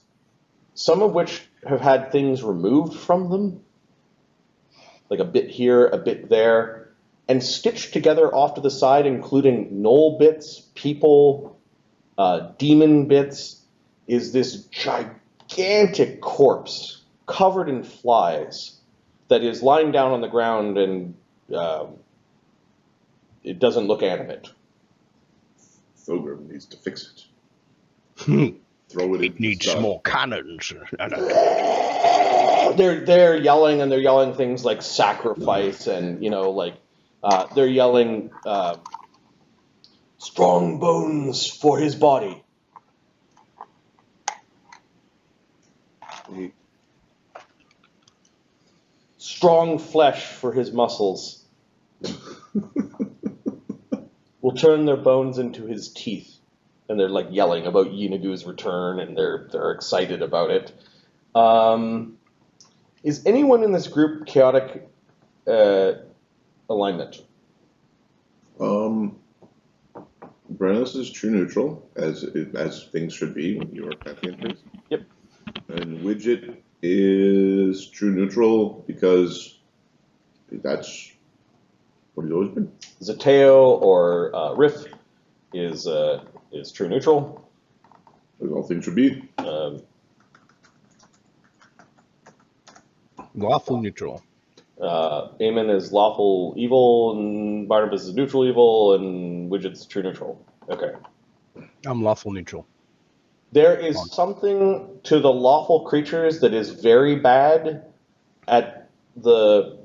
some of which have had things removed from them, like a bit here, a bit there, and stitched together off to the side, including gnoll bits, people, demon bits, is this gigantic corpse covered in flies that is lying down on the ground, and it doesn't look animate. Thogrim needs to fix it. Throw it. It needs more cannons. They're yelling, and they're yelling things like sacrifice, and they're yelling strong bones for his body. Strong flesh for his muscles. Will turn their bones into his teeth. And they're like yelling about Yenagu's return, and they're excited about it. Is anyone in this group chaotic alignment? Brennos is true neutral, as things should be when you are Pantheon priest. Yep. And Widget is true neutral because that's what he's always been. Zateo or Riff is true neutral. As all things should be. Lawful neutral. Eamon is lawful evil, and Barnabus is neutral evil, and Widget's true neutral. Okay. I'm lawful neutral. There is something to the lawful creatures that is very bad at the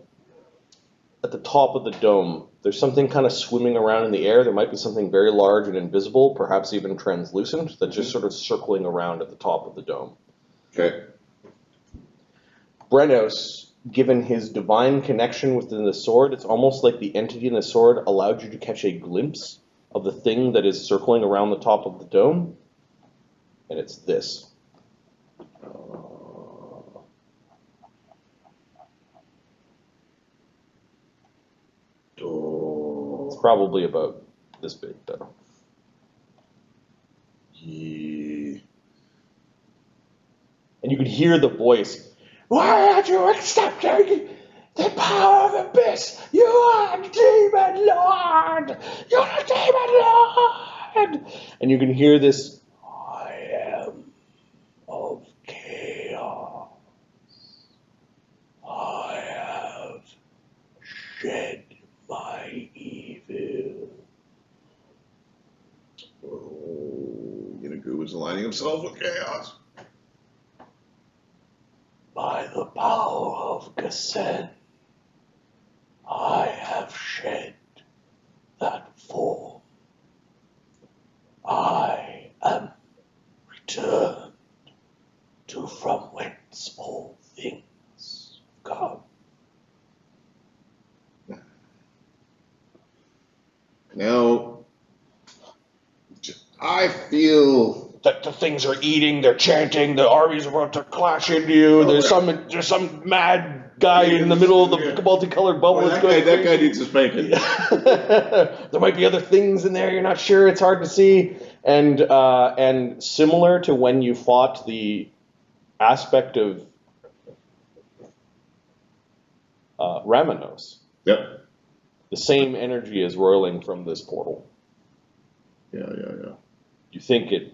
top of the dome. There's something kind of swimming around in the air. There might be something very large and invisible, perhaps even translucent, that's just sort of circling around at the top of the dome. Okay. Brennos, given his divine connection within the sword, it's almost like the entity in the sword allowed you to catch a glimpse of the thing that is circling around the top of the dome. And it's this. It's probably about this big, though. Yeah. And you can hear the voice. Why aren't you accepting the power of Abyss? You are the demon lord! You're the demon lord! And you can hear this, I am of chaos. I have aligning themselves with chaos. By the power of Gassen, I have shed that form. I am returned to from whence all things come. Now, I feel That the things are eating, they're chanting, the armies are about to clash into you. There's some mad guy in the middle of the multicolored bubble. Boy, that guy needs a spanking. There might be other things in there. You're not sure. It's hard to see. And similar to when you fought the aspect of Ramenos, Yep. the same energy is roiling from this portal. Yeah. You think it.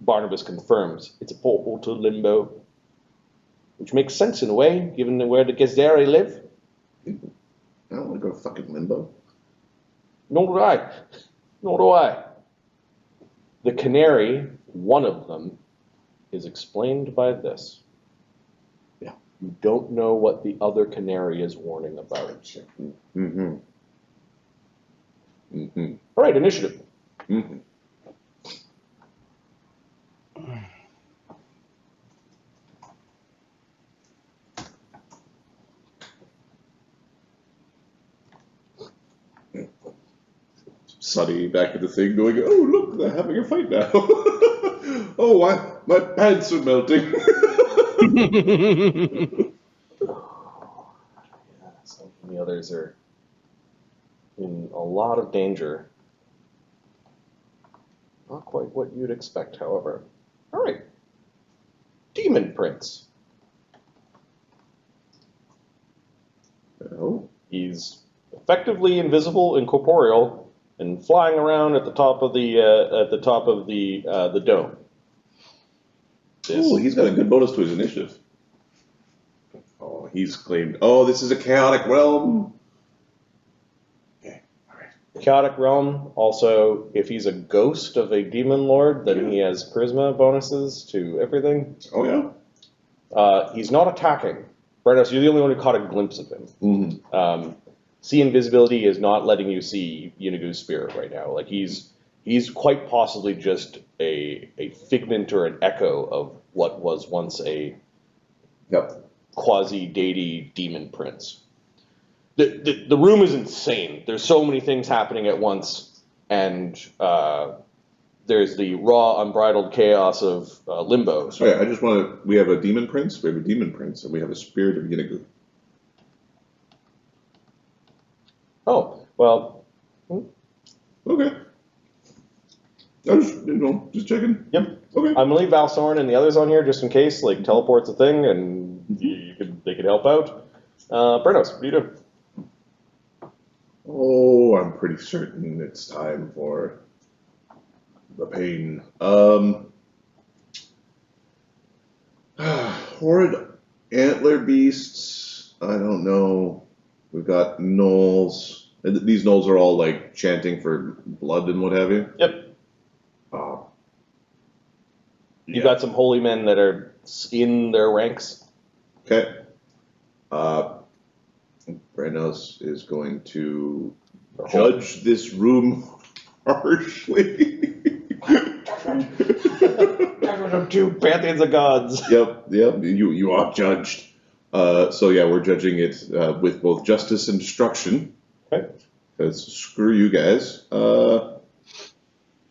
Barnabus confirms it's a portal to Limbo, which makes sense in a way, given where the githzerai live. I don't want to go to fucking limbo. Nor do I. Nor do I. The canary, one of them, is explained by this. Yeah. You don't know what the other canary is warning about. Mm-hmm. All right, initiative. Mm-hmm. Sunny back at the thing going, oh, look, they're having a fight now. Oh, my pants are melting. Some of the others are in a lot of danger. Not quite what you'd expect, however. All right. Demon Prince. Oh. He's effectively invisible, incorporeal, and flying around at the top of the dome. Ooh, he's got a good bonus to his initiative. Oh, he's claimed, oh, this is a chaotic realm. Okay, all right. Chaotic Realm, also, if he's a ghost of a demon lord, then he has charisma bonuses to everything. Oh, yeah? He's not attacking. Brennos, you're the only one who caught a glimpse of him. Mm-hmm. See invisibility is not letting you see Yunagu's spirit right now. Like he's quite possibly just a figment or an echo of what was once a quasi-deity demon prince. The room is insane. There's so many things happening at once, and there's the raw, unbridled chaos of Limbo. So yeah, I just want to, we have a demon prince, and we have a spirit of Yunagu. Oh, well. Okay. I just checking. Yep. Okay. I'm gonna leave Val Soran and the others on here just in case, like teleport's a thing, and they could help out. Brennos, what do you do? Oh, I'm pretty certain it's time for the pain. Horrid antler beasts. I don't know. We've got gnolls. These gnolls are all like chanting for blood and what have you. Yep. You've got some holy men that are in their ranks. Okay. Brennos is going to judge this room harshly. Two pantheons of gods. Yep. You are judged. So yeah, we're judging it with both justice and destruction. Okay. Because screw you guys.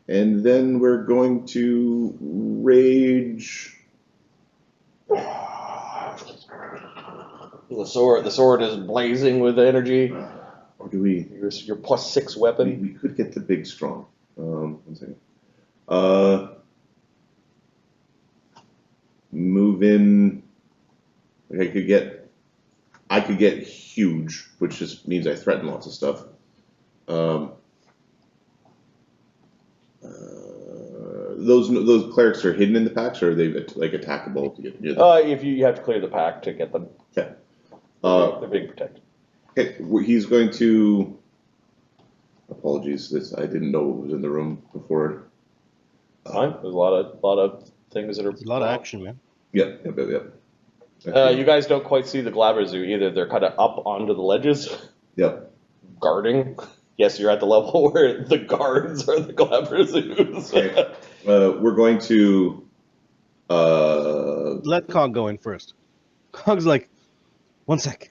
And then we're going to rage. The sword is blazing with energy. Or do we? Your +6 weapon. We could get the big strong. 1 second. Move in. Like I could get huge, which just means I threaten lots of stuff. Those clerics are hidden in the packs, or are they like attackable to get near them? If you have to clear the pack to get them. Okay. They're being protected. Okay, he's going to. Apologies, I didn't know what was in the room before. Fine. There's a lot of things that are. There's a lot of action, man. Yep. You guys don't quite see the Glabberzoo either. They're kind of up onto the ledges, Yep. guarding. Yes, you're at the level where the guards are the Glabberzoos. Okay. We're going to. Let Cog go in first. Cog's like, 1 sec.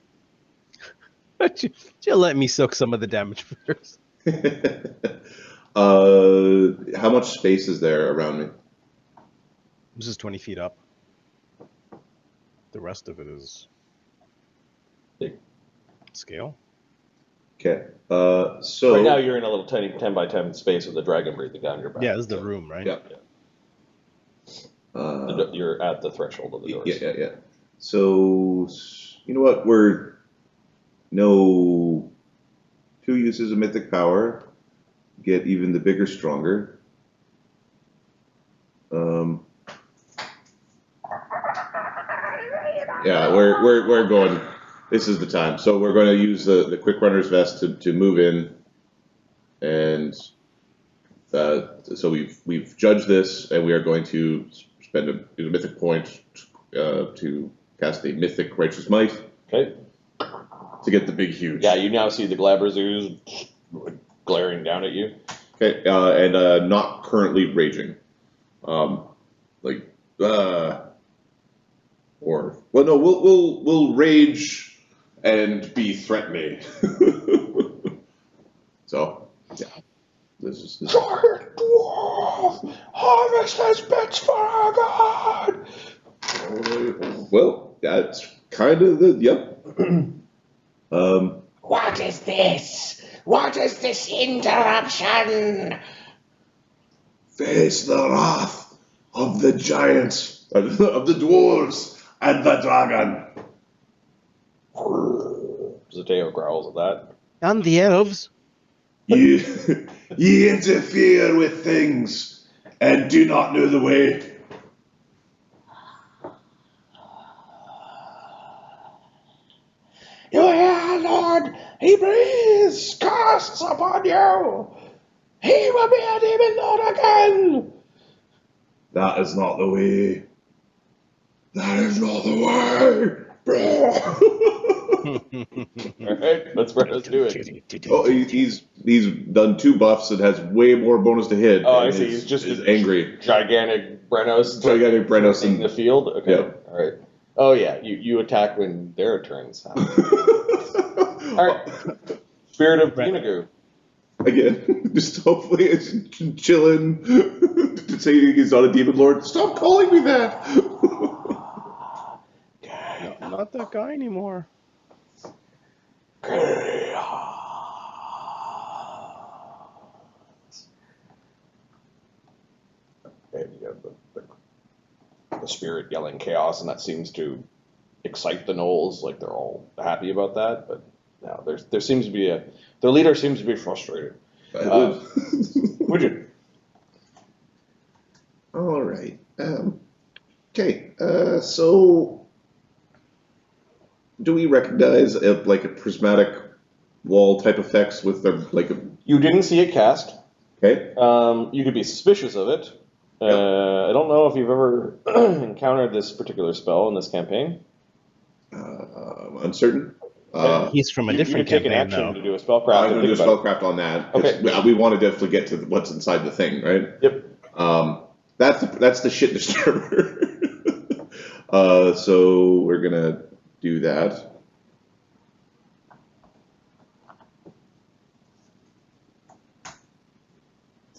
She'll let me soak some of the damage first. How much space is there around me? This is 20 feet up. The rest of it is Big. Scale. Okay. So right now you're in a little tiny 10 by 10 space with a dragon breathing down your back. Yeah, this is the room, right? Yeah. You're at the threshold of the doors. Yeah. So you know what? We're no 2 uses of mythic power. Get even the bigger, stronger. Yeah, we're going. This is the time. So we're going to use the quick runner's vest to move in, and so we've judged this, and we are going to spend a mythic point to cast a mythic righteous might. Okay. To get the big huge. Yeah, you now see the Glabberzoos glaring down at you. Okay, and not currently raging. Or well, no, we'll rage and be threatening. So, yeah, this is. Giant dwarf, harvest his bits for our god. Well, that's kind of the yep. What is this? What is this interruption? Face the wrath of the giants, of the dwarves, and the dragon. Zateo growls at that. And the elves. Ye interfere with things and do not know the way. You hear, Lord? He breathes curses upon you. He will be a demon lord again. That is not the way. That is not the way. Alright, let's do it. Oh, he's done 2 buffs and has way more bonus to hit. Oh, I and see. He's just is angry. Gigantic Brennos. Gigantic Brennos in the field? Okay. Yep. Alright. Oh, yeah. You attack when their turns happen. Alright. Spirit of Benagu. Again, just hopefully it's chilling to say he's not a demon lord. Stop calling me that. No, not that guy anymore. And you have the spirit yelling chaos, and that seems to excite the gnolls. Like they're all happy about that, but no, there seems to be their leader seems to be frustrated. Widget. All right. Okay. So, do we recognize a prismatic wall type effects with their You didn't see it cast. Okay. You could be suspicious of it. Yep. I don't know if you've ever encountered this particular spell in this campaign. Uncertain. He's from a different you could take campaign an action now. to do a spellcraft. I'm going to do a spellcraft on that. Okay. We want to definitely get to what's inside the thing, right? Yep. That's the shit disturber. So we're gonna do that.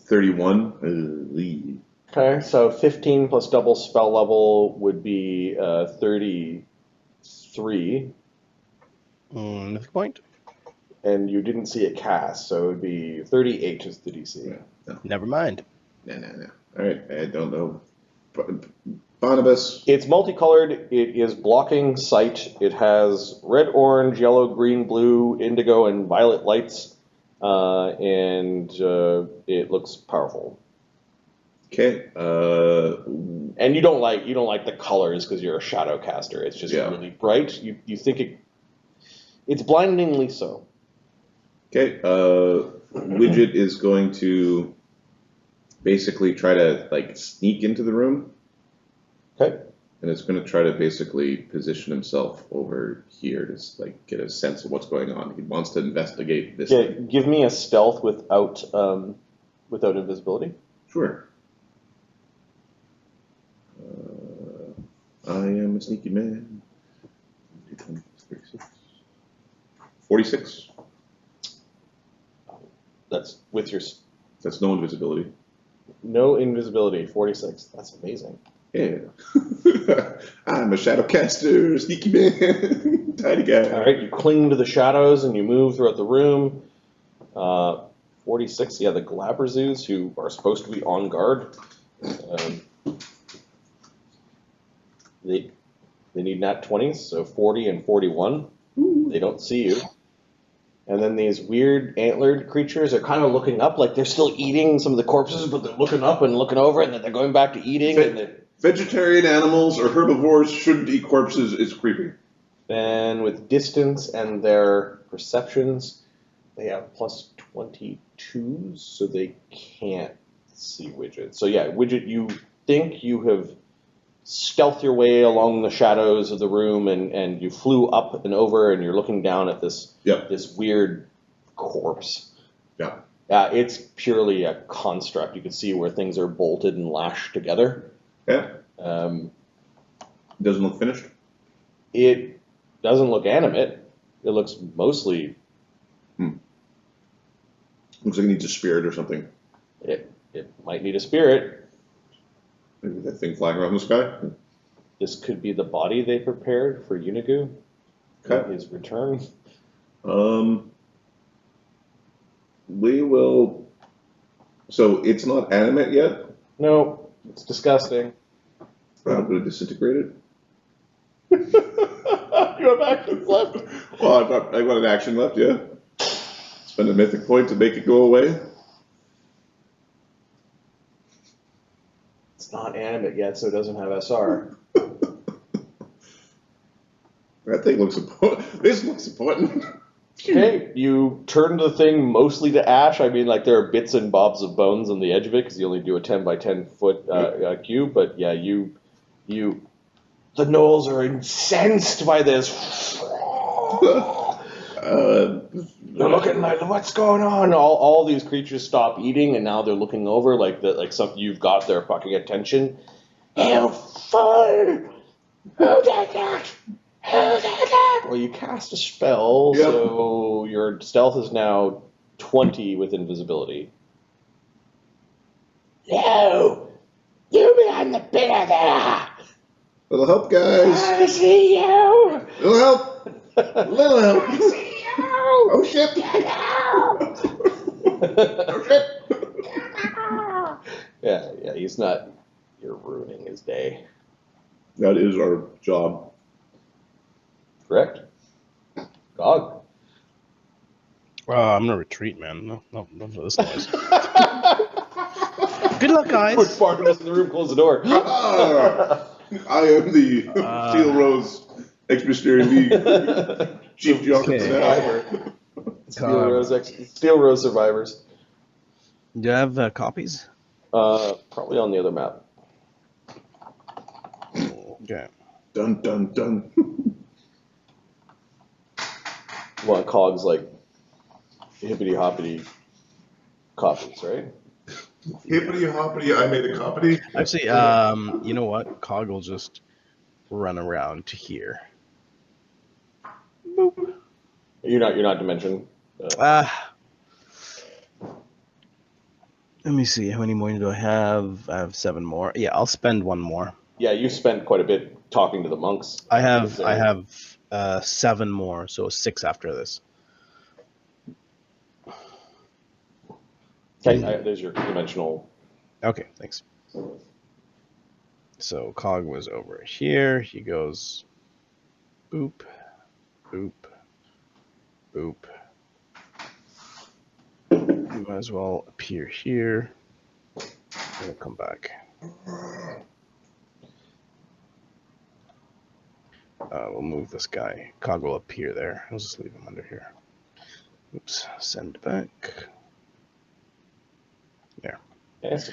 $31. Okay, so 15 plus double spell level would be 33, Mythic point? and you didn't see it cast, so it would be 38 is the DC. Never mind. No. All right, I don't know. Barnabus. It's multicolored. It is blocking sight. It has red, orange, yellow, green, blue, indigo, and violet lights, and it looks powerful. Okay. And you don't like the colors because you're a shadow caster. It's just really bright. You think it's blindingly so. Okay. Widget is going to basically try to like sneak into the room, Okay. and it's going to try to basically position himself over here to like get a sense of what's going on. He wants to investigate this. Yeah, Thing. give me a stealth without invisibility. Sure. I am a sneaky man. 46. That's with your That's no invisibility. no invisibility. 46. That's amazing. Yeah. I'm a shadowcaster, sneaky man, tiny guy. All right, you cling to the shadows and you move throughout the room. 46. Yeah, the Glabberzoos who are supposed to be on guard. They need nat 20s, so 40 and 41. They don't see you. And then these weird antlered creatures are kind of looking up, like they're still eating some of the corpses, but they're looking up and looking over, and then they're going back to eating. Vegetarian animals or herbivores shouldn't eat corpses. It's creepy. And with distance and their perceptions, they have plus 22s, so they can't see Widget. So yeah, Widget, you think you have stealth your way along the shadows of the room, and you flew up and over, and you're looking down at this this weird corpse. Yeah. It's purely a construct. You can see where things are bolted and lashed together. Yeah. Um, Doesn't look finished. it doesn't look animate. It looks mostly. Looks like it needs a spirit or something. It might need a spirit. Maybe that thing flying around the sky. This could be the body they prepared for Unigu Okay. his return. We will. So it's not animate yet. No, it's disgusting. Would it disintegrate it? You have actions left. Well, I've got an action left. Yeah. Spend a mythic point to make it go away. It's not animate yet, so it doesn't have SR. That thing looks important. This looks important. Okay, you turn the thing mostly to ash. I mean, like there are bits and bobs of bones on the edge of it because you only do a 10 by 10 foot cube. But yeah, the gnolls are incensed by this. They're looking like, what's going on? All these creatures stop eating, and now they're looking over like something you've got their fucking attention. Hellfire! Who did that? Who did that? Well, you cast a spell, Yep. so your stealth is now 20 with invisibility. No! You behind the pillar there! Little help, guys. I see you! Little help. Little help. I see you! Oh shit. Oh shit. Yeah, he's not. You're ruining his day. That is our job. Correct? Gog. I'm gonna retreat, man. No, for this noise. Good luck, Put guys. Barnabus in the room, close the door. I am the Steel Rose Expeditionary League Chief Geographer. Survivor. Steel Rose survivors. Do you have copies? Probably on the other map. Okay. Dun dun dun. Well, Cog's like hippity hoppity copies, right? Hippity hoppity, I made a copy. Actually, you know what? Cog will just run around to here. Boop. You're not dimension. Let me see. How many more do I have? I have 7 more. Yeah, I'll spend 1 more. Yeah, you spent quite a bit talking to the monks. I have 7 more, so 6 after this. Okay, there's your dimensional. Okay, thanks. So Cog was over here. He goes boop, boop, boop. You might as well appear here. And come back. We'll move this guy. Cog will appear there. I'll just leave him under here. Oops. Send back. There. Yes.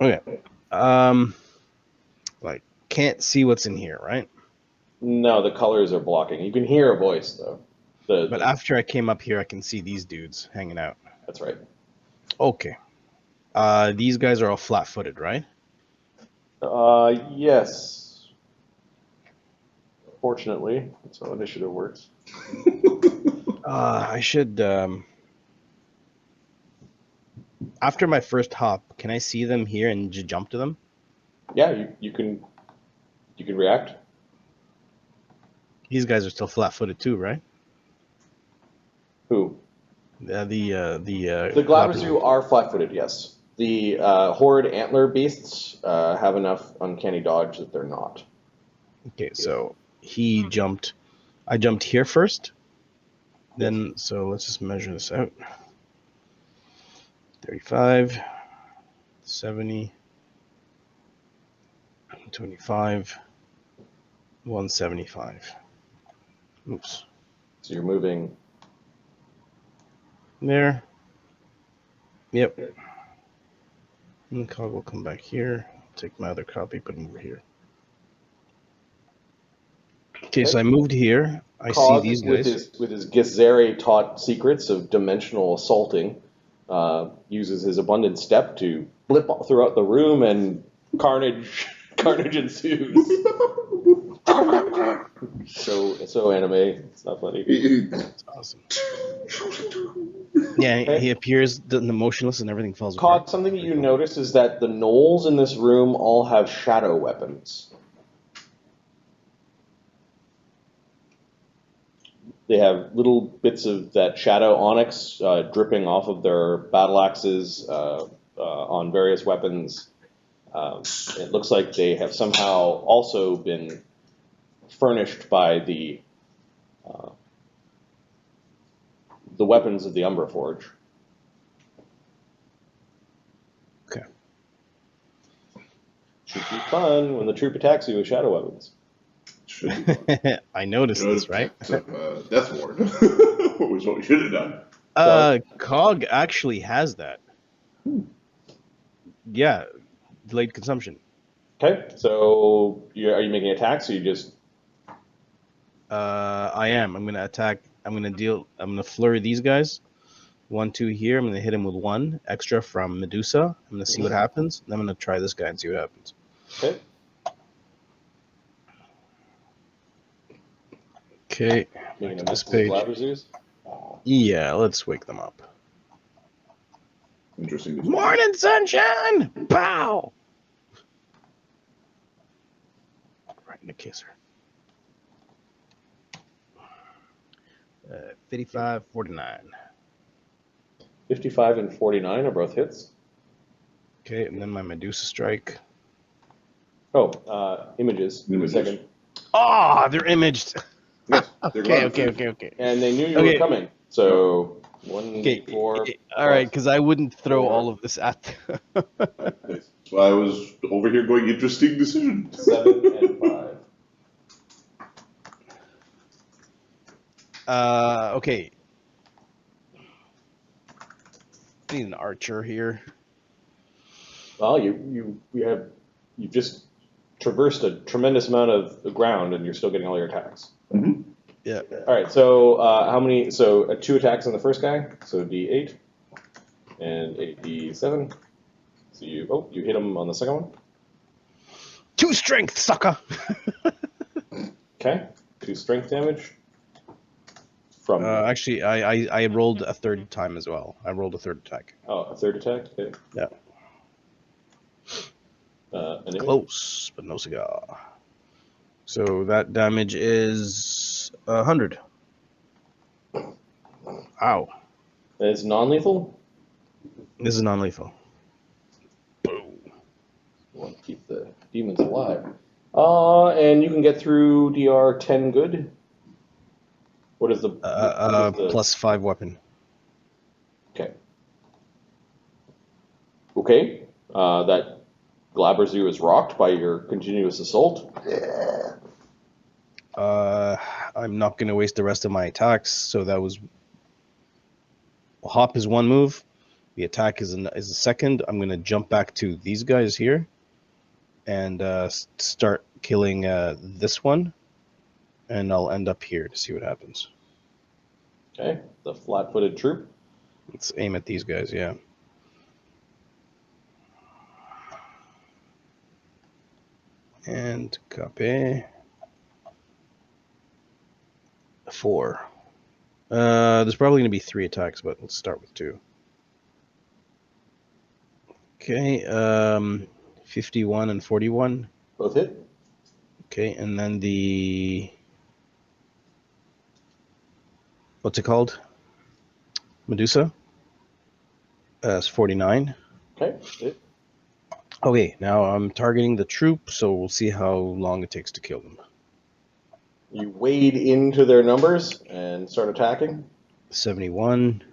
Okay. Like, can't see what's in here, right? No, the colors are blocking. You can hear a voice though. But after I came up here, I can see these dudes hanging out. That's right. Okay. These guys are all flat-footed, right? Yes. Fortunately, that's how initiative works. I should. After my first hop, can I see them here and just jump to them? Yeah, you can react. These guys are still flat-footed too, right? Who? The Glabrezu are flat-footed. Yes. The horde antler beasts have enough uncanny dodge that they're not. Okay, so he jumped. I jumped here first. Then, so let's just measure this out. 35, 70, 25, 175. Oops. So you're moving. There. Yep. And cog will come back here. Take my other copy, put him over here. Okay, so I moved here. I see these guys. With his githzerai taught secrets of dimensional assaulting, uses his abundant step to blip throughout the room, and carnage ensues. So anime. It's not funny. It's awesome. Yeah, Okay. he appears the motionless and everything falls Cog, apart. something that you notice is that the gnolls in this room all have shadow weapons. They have little bits of that shadow onyx dripping off of their battle axes on various weapons. It looks like they have somehow also been furnished by the weapons of the Umbra Forge. Okay. Should be fun when the troop attacks you with shadow weapons. Should be fun. I noticed this, right? Death Ward. What was what we should have done. Cog actually has that. Yeah, delayed consumption. Okay, so are you making attacks, or you just... I am. I'm gonna attack. I'm gonna flurry these guys. 1, 2 here. I'm gonna hit him with 1 extra from Medusa. I'm gonna see what happens. And I'm gonna try this guy and see what happens. Okay. Okay. Making a Back to this mess with page. Glabrezus? Yeah, let's wake them up. Interesting. Morning, sunshine! Pow! Right in the kisser. 55, 49. 55 and 49 are both hits. Okay, and then my Medusa strike. Oh, images. Images. Second. Oh, they're imaged. Yes, they're glad to Okay. And they knew you were coming. So, 1, Okay, 4. all right, because I wouldn't throw all of this at them. That's why I was over here going, interesting decision. 7 and 5. Okay. I need an archer here. Well, you've just traversed a tremendous amount of ground, and you're still getting all your attacks. Mm-hmm. Yeah. All right. So how many? So 2 attacks on the first guy. So D8 and a D7. So you hit him on the second one. 2 strength, sucker. Okay. 2 strength damage. From Actually, I rolled a third time as well. I rolled a third attack. a third attack. Okay. Yeah. An Close, but no cigar. So that damage is 100. Ow. It's non-lethal. This is non-lethal. You want to keep the demons alive. And you can get through DR 10 good. What is the plus 5 weapon. Okay. Okay. That Glabrezu is rocked by your continuous assault. I'm not going to waste the rest of my attacks. So that was hop is 1 move, The attack is a second. I'm going to jump back to these guys here and start killing this one. And I'll end up here to see what happens. Okay, the flat-footed troop. Let's aim at these guys, yeah. And copy. 4. There's probably going to be 3 attacks, but let's start with 2. Okay, 51 and 41. Both hit. Okay, and then the... What's it called? Medusa? It's 49. Okay, hit. Okay, now I'm targeting the troop, so we'll see how long it takes to kill them. You wade into their numbers and start attacking. 71,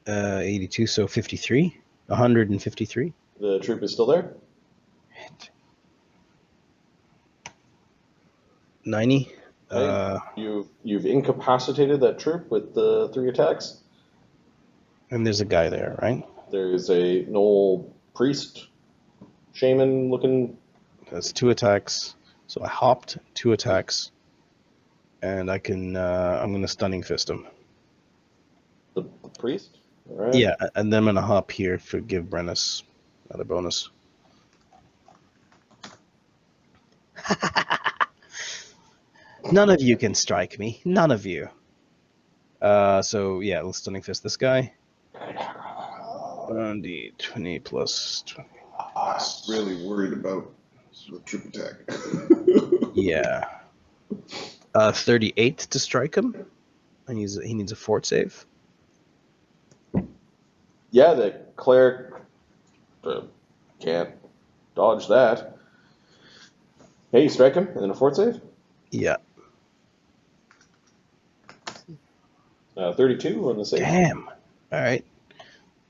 82, so 53, 153. The troop is still there. 90. Okay. You've incapacitated that troop with the 3 attacks. And there's a guy there, right? There's a gnoll priest, shaman looking. That's 2 attacks. So I hopped 2 attacks, and I can. I'm gonna stunning fist him. The priest. All right. Yeah, and then I'm gonna hop here for give Brennos another bonus. None of you can strike me. None of you. So yeah, let's stunning fist this guy. Indeed, 20 plus 20. Really worried about the troop attack. Yeah. 38 to strike him. And he needs a fort save. Yeah, the cleric can't dodge that. Hey, you strike him and then a fort save. Yeah. 32 on the save. Damn. All right.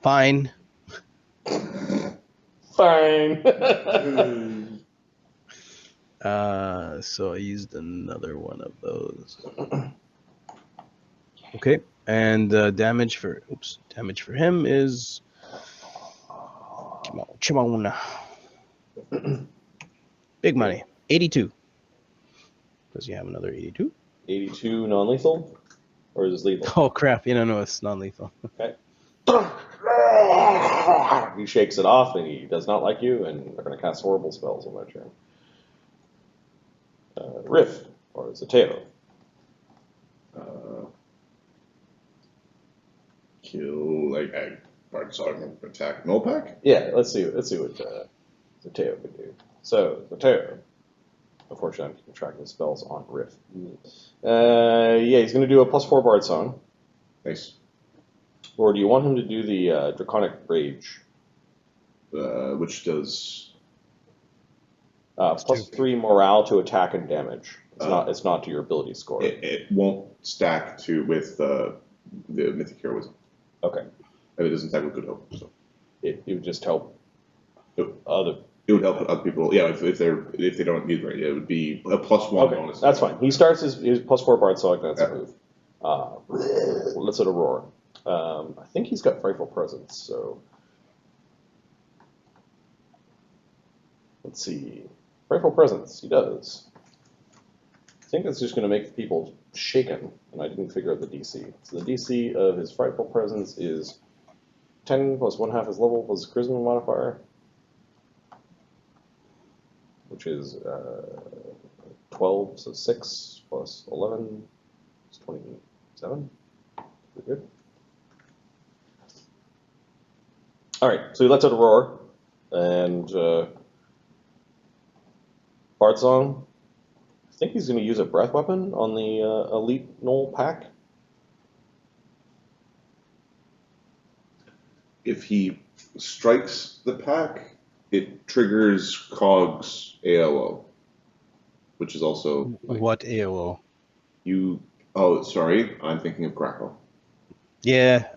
Fine. Fine. So I used another one of those. Okay. And damage for him is come on. Big money. 82. Does he have another 82? 82 non-lethal, or is this lethal? Oh crap! No, it's non-lethal. Okay. He shakes it off, and he does not like you, and they're going to cast horrible spells on their turn. Riff, or Zateo. Kill, attack null pack? Yeah, let's see what Zateo can do. So, Zateo. Unfortunately, I'm keeping track of the spells on Riff. Yeah, he's going to do a +4 Bard Song. Nice. Or do you want him to do the Draconic Rage? Which does... +3 morale to attack and damage. It's not to your ability score. It won't stack with the Mythic Heroism. Okay. And it doesn't stack with Good Hope. So. It would just help other... It would help other people. Yeah, if they don't need it, it would be a +1 bonus. That's fine. He starts his +4 Bard Song. That's a move. Let's let it roar. I think he's got Frightful Presence, so let's see. Frightful Presence, he does. I think that's just going to make people shaken, and I didn't figure out the DC. So the DC of his Frightful Presence is 10 plus 1/2 his level plus his Charisma modifier, which is 12, so 6 plus 11 is 27. Pretty good. All right, so he lets out a roar, and Bard Song. I think he's going to use a breath weapon on the elite gnoll pack. If he strikes the pack, it triggers Cog's AOO, which is also what AOO? Oh, sorry, I'm thinking of Grackle. Yeah,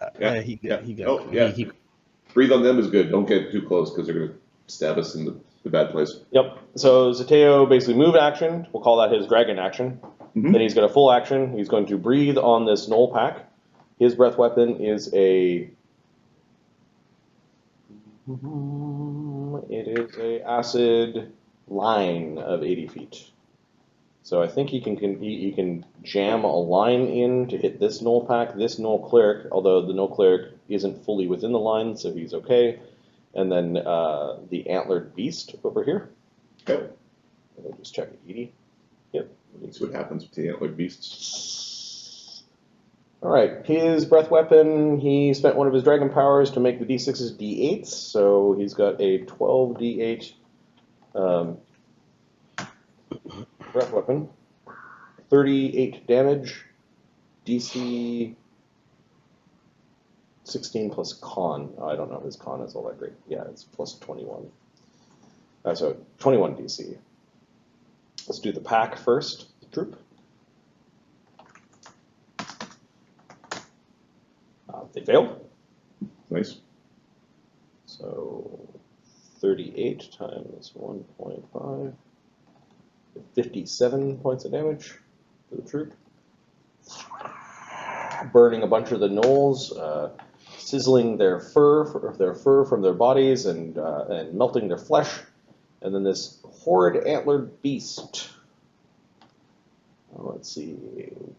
He breathe on them is good. Don't get too close because they're going to stab us in the bad place. Yep. So Zateo basically moved action. We'll call that his dragon action. Mm-hmm. Then he's got a full action. He's going to breathe on this gnoll pack. His breath weapon is a It is a acid line of 80 feet. So I think he can jam a line in to hit this gnoll pack, this gnoll cleric, although the gnoll cleric isn't fully within the line, so he's okay. And then the antlered beast over here. Okay. Let me just check 80. Yep. Let's see what happens with the antlered beasts. All right, his breath weapon, he spent one of his dragon powers to make the d6s d8s, so he's got a 12 d8 breath weapon, 38 damage, DC 16 plus con. Oh, I don't know if his con is all that great. Yeah, it's plus 21. So 21 DC. Let's do the pack first, the troop. They failed. Nice. So 38 times 1.5. 57 points of damage to the troop. Burning a bunch of the gnolls, sizzling their fur from their bodies and melting their flesh. And then this horrid antlered beast. Let's see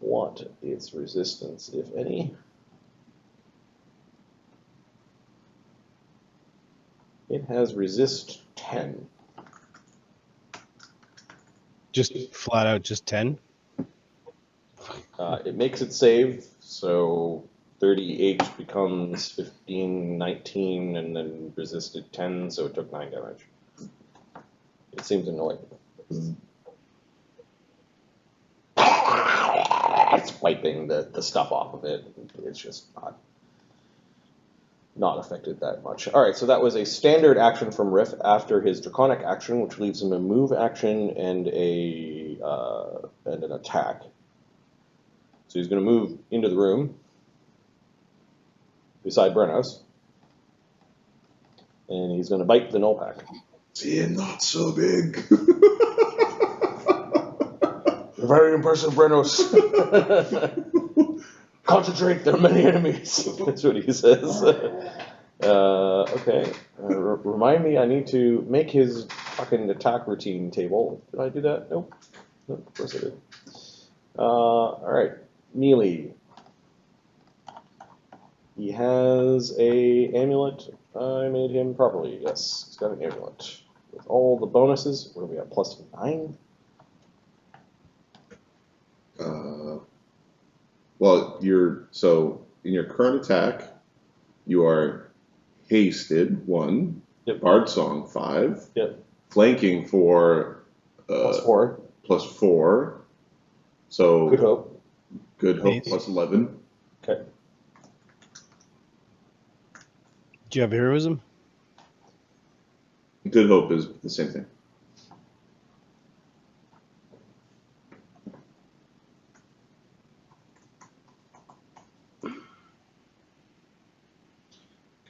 what its resistance, if any. It has resist 10. Just flat out, just 10? It makes it save, so 38 becomes 15, 19, and then resisted 10, so it took 9 damage. It seems annoying. It's wiping the stuff off of it. It's just not affected that much. All right, so that was a standard action from Riff after his draconic action, which leaves him a move action and an attack. So he's going to move into the room beside Brennos, and he's going to bite the gnoll pack. See, not so big. Very impressive, Brennos. Concentrate, there are many enemies. That's what he says. Okay. Remind me, I need to make his fucking attack routine table. Did I do that? Nope. Nope, of course I did. Alright. Melee. He has a amulet. I made him properly. Yes, he's got an amulet. With all the bonuses, what do we have? Plus 9? Well, in your current attack, you are hasted 1, Yep. Bard Song 5, Yep. flanking for Plus 4. plus 4, so Good hope. Good Hope Nice. plus 11. Okay. Do you have heroism? Good Hope is the same thing.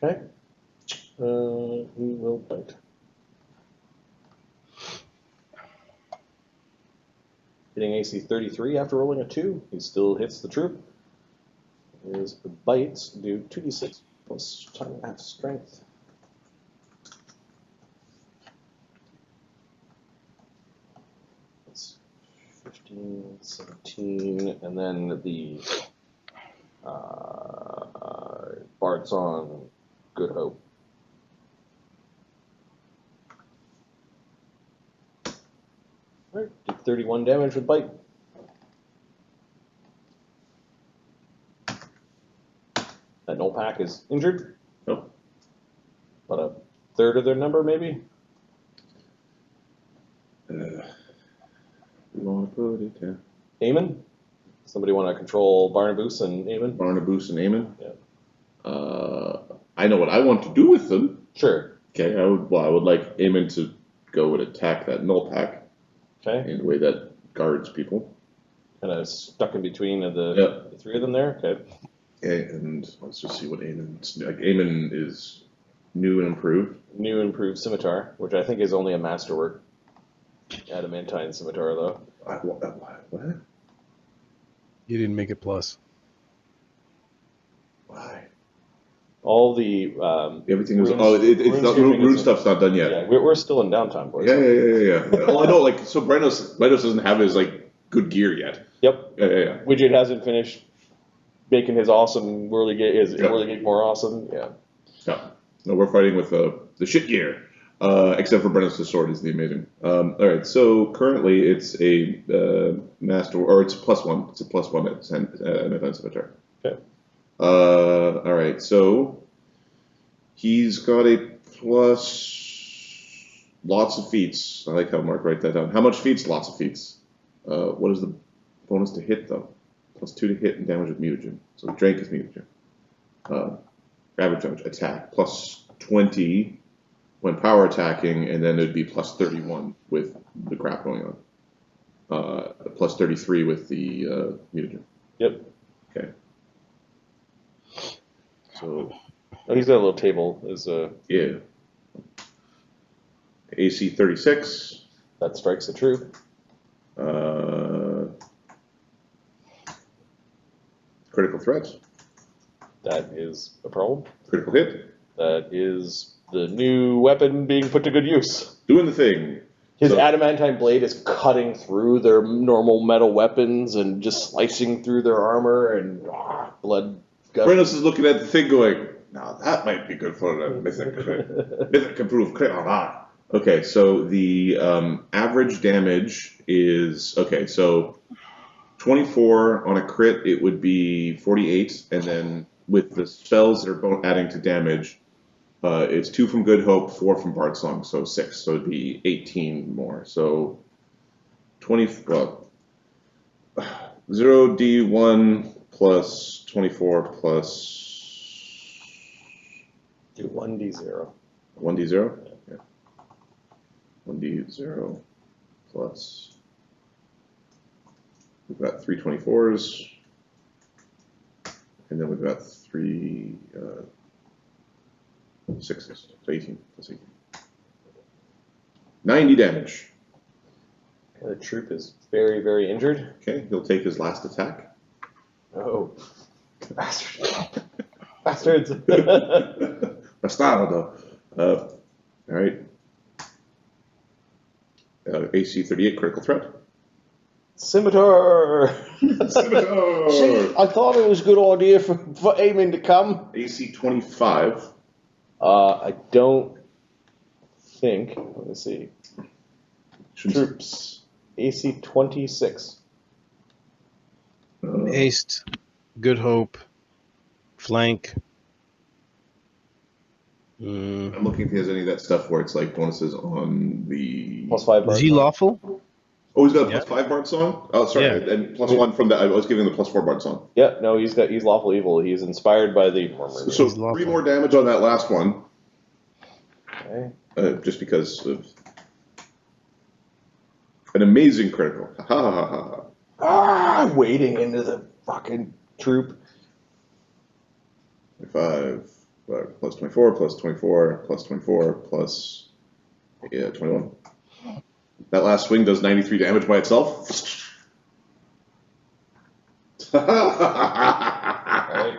Okay. He will bite. Hitting AC 33 after rolling a 2. He still hits the troop. His bites do 2d6 plus 10.5 strength. That's 15, 17, and then the Bard Song, Good Hope. Alright, did 31 damage with bite. That gnoll pack is injured. Nope. About a third of their number, maybe? We want to put it down. Eamon? Somebody want to control Barnabus and Eamon? Barnabus and Eamon? Yeah. I know what I want to do with them. Sure. Okay, I would like Eamon to go and attack that null pack Okay. in a way that guards people. Kind of stuck in between of the three of them there. Okay. And let's just see what Eamon's like. Eamon is new and improved. New improved scimitar, which I think is only a masterwork adamantine scimitar, though. What? You didn't make it plus. Why? All the Everything was. runes- Oh, it's not runescaping rune is- stuff's not done yet. Yeah, we're still in downtime, boys. Yeah. Well, I know. Like, so Brennos doesn't have his like good gear yet. Yep. Yeah. Widget hasn't finished making his awesome whirligig. His Yep. whirligig more awesome. Yeah. Yeah. No, we're fighting with the shit gear. Except for Brennos' sword is the amazing. All right. So currently it's a master, or it's +1. It's a +1 at an offensive attack. Okay. All right. So he's got a plus. Lots of feats. I like how Mark write that down. How much feats? Lots of feats. What is the bonus to hit though? +2 to hit and damage with mutagen. So Drake is mutagen. Average damage attack +20 when power attacking, and then it'd be +31 with the crap going on. +33 with the mutagen. Yep. Okay. So Oh, he's got a little table. yeah. AC 36. That strikes the troop. Critical threat. That is a problem. Critical hit. That is the new weapon being put to good use. Doing the thing. His So- adamantine blade is cutting through their normal metal weapons and just slicing through their armor and blood. Brennos is looking at the thing going, now that might be good for the mythic crit. Mythic improved crit. Okay, so the average damage is, okay, so 24 on a crit, it would be 48, and then with the spells that are both adding to damage, it's 2 from Good Hope, 4 from Bard Song, so 6, so it'd be 18 more. So 0d1 plus 24 plus Do 1d0. 1d0? Yeah. 1d0 plus. We've got 3 24s. And then we've got 3 6s. So 18 plus 18. 90 damage. The troop is very, very injured. Okay, he'll take his last attack. Oh. Bastards. Bastards. Bastardo. All right. AC 38 critical threat. Scimitar. Scimitar. See, I thought it was a good idea for aiming to come. AC 25. I don't think. Let me see. Troops. AC 26. Haste, Good Hope, Flank. I'm looking if he has any of that stuff where it's like bonuses on the. +5 Is he lawful? Oh, he's got a Yeah. +5 Bard song? Oh, sorry. Yeah. And +1 from that. I was giving the +4 Bard song. Yeah, no, he's lawful evil. He's inspired by the. So He's lawful. 3 more damage on that last one. Okay. Just because of. An amazing critical. Ha ha ha ha ha. Wading into the fucking troop. 5 plus 24 plus 24 plus 24 plus 21. That last swing does 93 damage by itself. Right?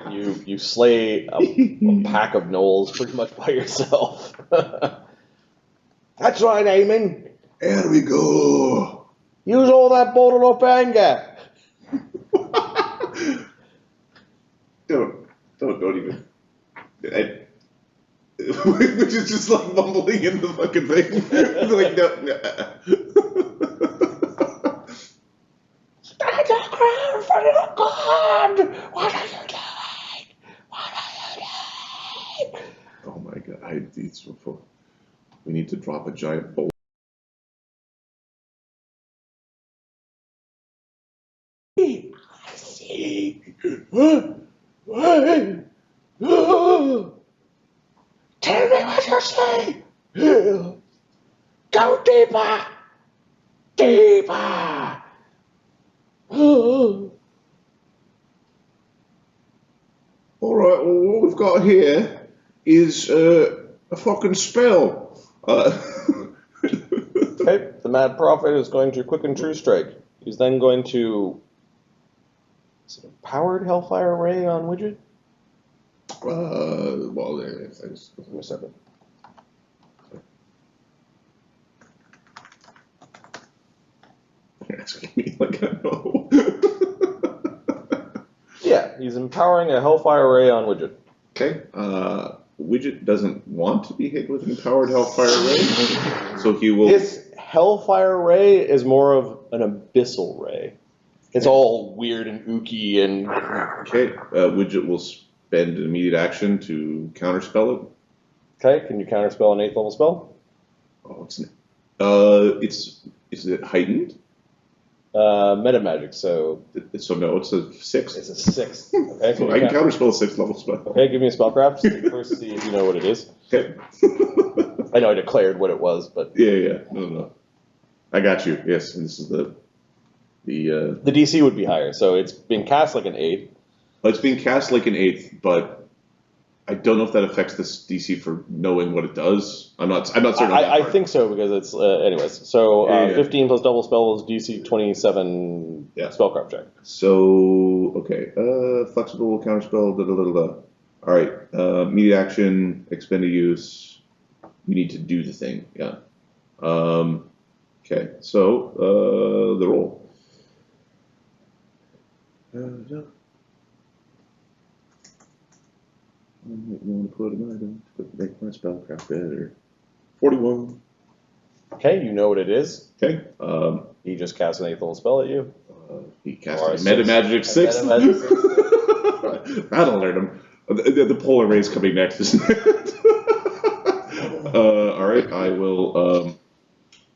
You slay a pack of gnolls pretty much by yourself. That's right, Eamon. There we go. Use all that bottled up anger. Don't even. Which is just like mumbling in the fucking thing. Like, no. Stand your ground for your God! What are you doing? What are you doing? Oh my god, we need to drop a giant bolt. I see. What? Tell me what you see. Go deeper. Deeper. Alright, well, what we've got here is a fucking spell. Okay, the Mad Prophet is going to quicken True Strike. He's then going to. Is it a powered Hellfire Ray on Widget? Well, I just Give me a second. you're asking me like I know. Yeah, he's empowering a Hellfire Ray on Widget. Okay. Widget doesn't want to be hit with an empowered Hellfire Ray, so he will. This Hellfire Ray is more of an Abyssal Ray. It's all weird and ooky and... Okay. Widget will spend an immediate action to counterspell it. Okay, can you counterspell an 8th level spell? Oh, is it heightened? Meta magic, so So no, it's a 6th. it's a 6th. Okay, So I can counterspell a 6th level spell. Okay, give me a spellcraft. First, see if you know what it is. Okay. I know I declared what it was, but Yeah. No. I got you. Yes, and this is the the DC would be higher. So it's being cast like an 8. it's being cast like an 8th, but I don't know if that affects this DC for knowing what it does. I'm not certain. I think so because it's anyways. So Yeah. 15 plus double spell is DC 27 spellcraft check. So okay, flexible counterspell. All right, immediate action, expend a use. You need to do the thing. Yeah. Okay. So the roll. I might want to put an item to make my spellcraft better. 41. Okay, you know what it is. Okay. He just cast an 8th level spell at you. He cast Or a a meta six. magic 6. Meta magic That'll alert him. The polar ray is coming next, isn't it? All right, I will.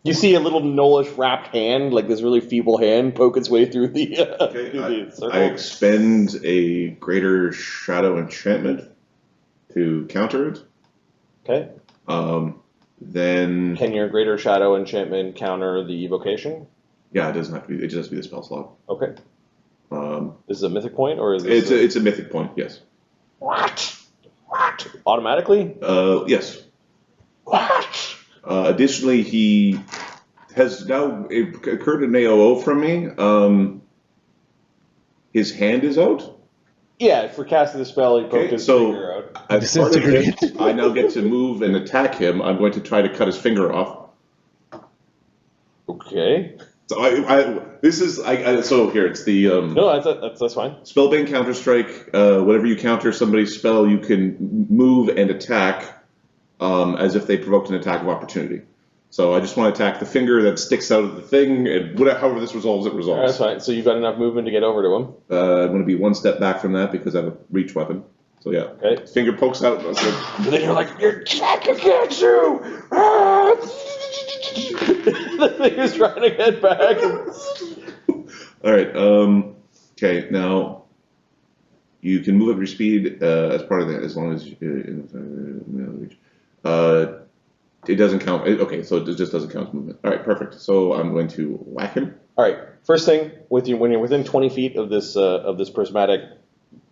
You see a little gnollish wrapped hand, like this really feeble hand, poke its way through the, through the circle. I expend a greater shadow enchantment to counter it. Okay. Then Can your greater shadow enchantment counter the evocation? yeah, it doesn't have to be. It just has to be the spell slot. Okay. This is a mythic point, or is It's this a mythic point. Yes. What? Automatically? Yes. What? Additionally, he has now occurred an AOO from me. His hand is out. Yeah, for casting the spell, he poked his finger out. As part of Disintegrate. it, I now get to move and attack him. I'm going to try to cut his finger off. Okay. So so here it's the No, that's fine. spellbang counter strike. Whenever you counter somebody's spell, you can move and attack as if they provoked an attack of opportunity. So I just want to attack the finger that sticks out of the thing, and however this resolves, it All right, resolves. that's fine. So you've got enough movement to get over to him. I'm going to be one step back from that because I have a reach weapon. So yeah, Okay. finger pokes out. And And then you're like, you're Jack against you! Ah! The thing is trying to get back. All right. Okay. Now you can move up your speed as part of that, as long as reach. It doesn't count. Okay, so it just doesn't count as movement. All right, perfect. So I'm going to whack him. All right. First thing, when you're within 20 feet of this prismatic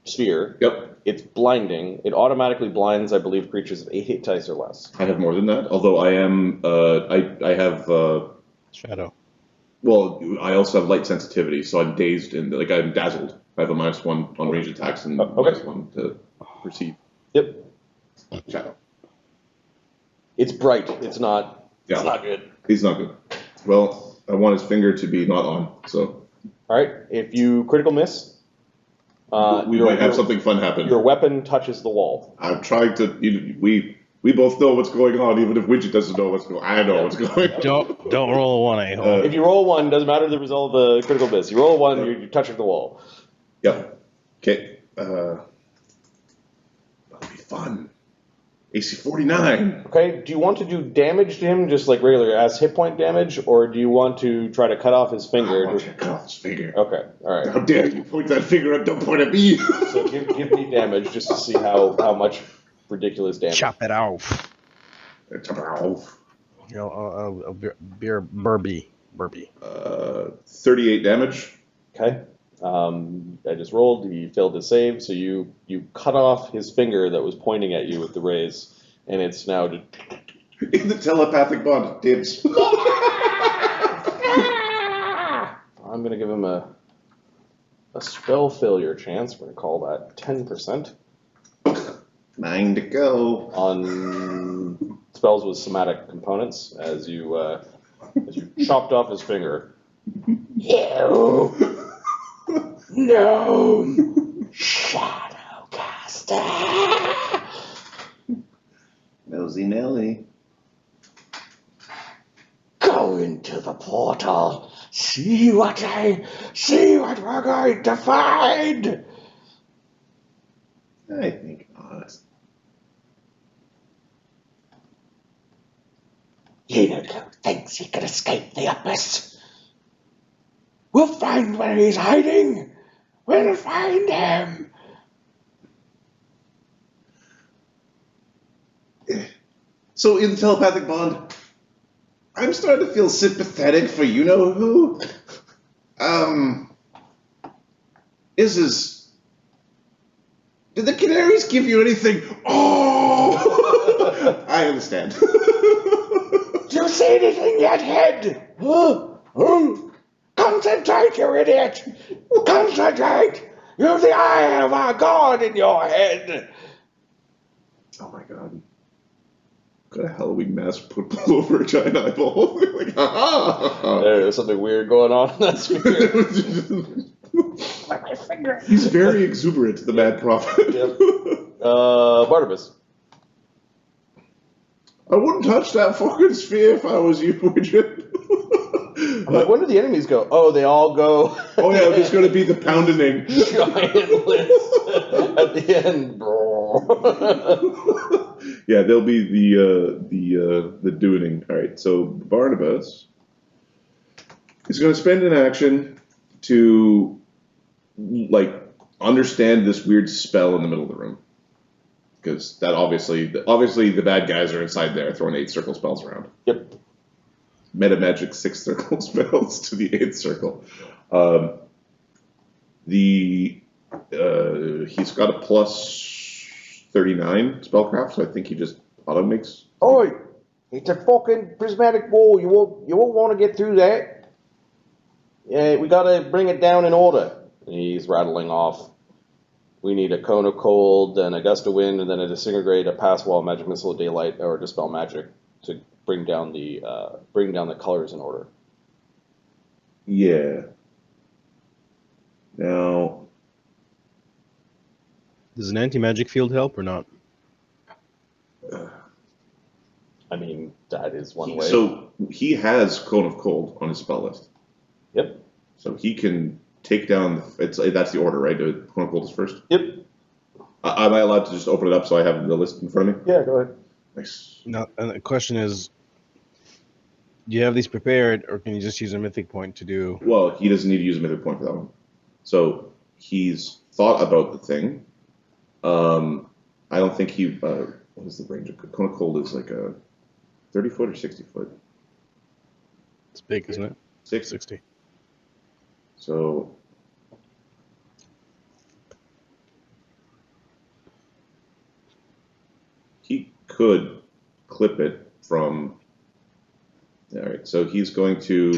sphere, Yep. it's blinding. It automatically blinds, I believe, creatures of 8 hit dice or less. I have more than that. Although I am, I have. Shadow. Well, I also have light sensitivity, so I'm dazed and I'm dazzled. I have a -1 on range attacks and Okay. -1 to perceive Yep. shadow. It's bright. It's not. Yeah. It's not good. He's not good. Well, I want his finger to be not on, so All right. If you critical miss, we might have something fun happen. Your weapon touches the wall. I'm trying to. We both know what's going on, even if Widget doesn't know what's going on. I know what's going on. Don't roll a 1, a-hole. If you roll a 1, doesn't matter the result of the critical miss. You roll a 1, you're touching the wall. Yep. Okay. That'll be fun. AC 49. Okay. Do you want to do damage to him, just like regular as hit point damage, or do you want to try to cut off his I finger? want to cut off his finger. Okay. All right. How dare you point that finger and don't point at me? So give me damage just to see how much ridiculous damage. Chop it off. Chop it off. Burpee. 38 damage. Okay. I just rolled. He failed to save, so you cut off his finger that was pointing at you with the rays, and it's now. In the telepathic bond, dibs. I'm gonna give him a spell failure chance. We're gonna call that 10%. Mine to go. On spells with somatic components as you chopped off his finger. You gnome shadowcaster. Nosy Nelly. Go into the portal. See what we're going to find. I think not. Inigo thinks he can escape the abyss. We'll find where he's hiding. We'll find him. So in the telepathic bond, I'm starting to feel sympathetic for you know who. Did the canaries give you anything? Oh, I understand. Do you see anything yet, head? Concentrate, you idiot! Concentrate! You've the eye of our god in your head. Oh my god. What kind of Halloween mask put over a giant eyeball? Like, ha There's something weird going on in that sphere. Like my finger. He's very exuberant, the mad prophet. Yep. Barnabus. I wouldn't touch that fucking sphere if I was you, Widget. I'm like, when do the enemies go? Oh, they all go. Oh yeah, there's going to be the pounding. Giant list at the end, bro. Yeah, there'll be the doing. All right, so Barnabas is going to spend an action to like understand this weird spell in the middle of the room, because that obviously the bad guys are inside there throwing 8 circle spells around. Yep. Meta magic 6 circle spells to the 8th circle. He's got a plus 39 spellcraft, so I think he just auto makes. Oi! It's a fucking prismatic wall. You won't want to get through that. Yeah, we gotta bring it down in order. He's rattling off. We need a cone of cold, and a gust of wind, and then a disintegrate, a pass wall, magic missile, daylight, or dispel magic to bring down the colors in order. Yeah. Now, Does an anti-magic field help or not? I mean, that is one way. so he has Cone of Cold on his spell list. Yep. So he can take down. That's the order, right? Cone of Cold is first. Yep. Am I allowed to just open it up so I have the list in front of me? Yeah, go ahead. Nice. No, and the question is, do you have these prepared, or can you just use a mythic point to do? Well, he doesn't need to use a mythic point for that one. So he's thought about the thing. I don't think he. What is the range of Cone of Cold? Is like a 30 foot or 60 foot? It's big, isn't it? 60. So he could clip it from. All right, so he's going to.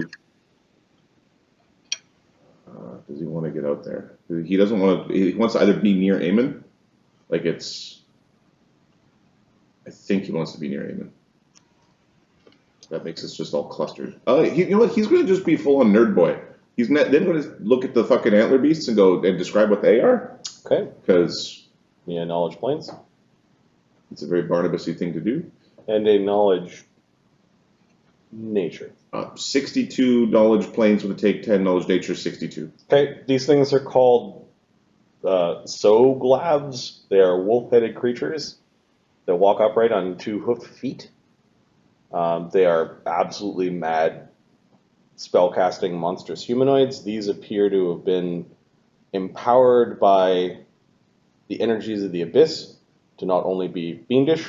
Does he want to get out there? He doesn't want to. He wants to either be near Eamon, like it's. I think he wants to be near Eamon. That makes us just all clustered. You know what? He's going to just be full on nerd boy. He's then going to look at the fucking antler beasts and go and describe what they are. Okay. Because Yeah, knowledge planes. it's a very Barnabas-y thing to do. And a knowledge nature. 62 knowledge planes with a take 10, knowledge nature 62. Okay, these things are called soglavs. They are wolf-headed creatures that walk upright on 2 hoofed feet. They are absolutely mad spellcasting monstrous humanoids. These appear to have been empowered by the energies of the abyss to not only be fiendish,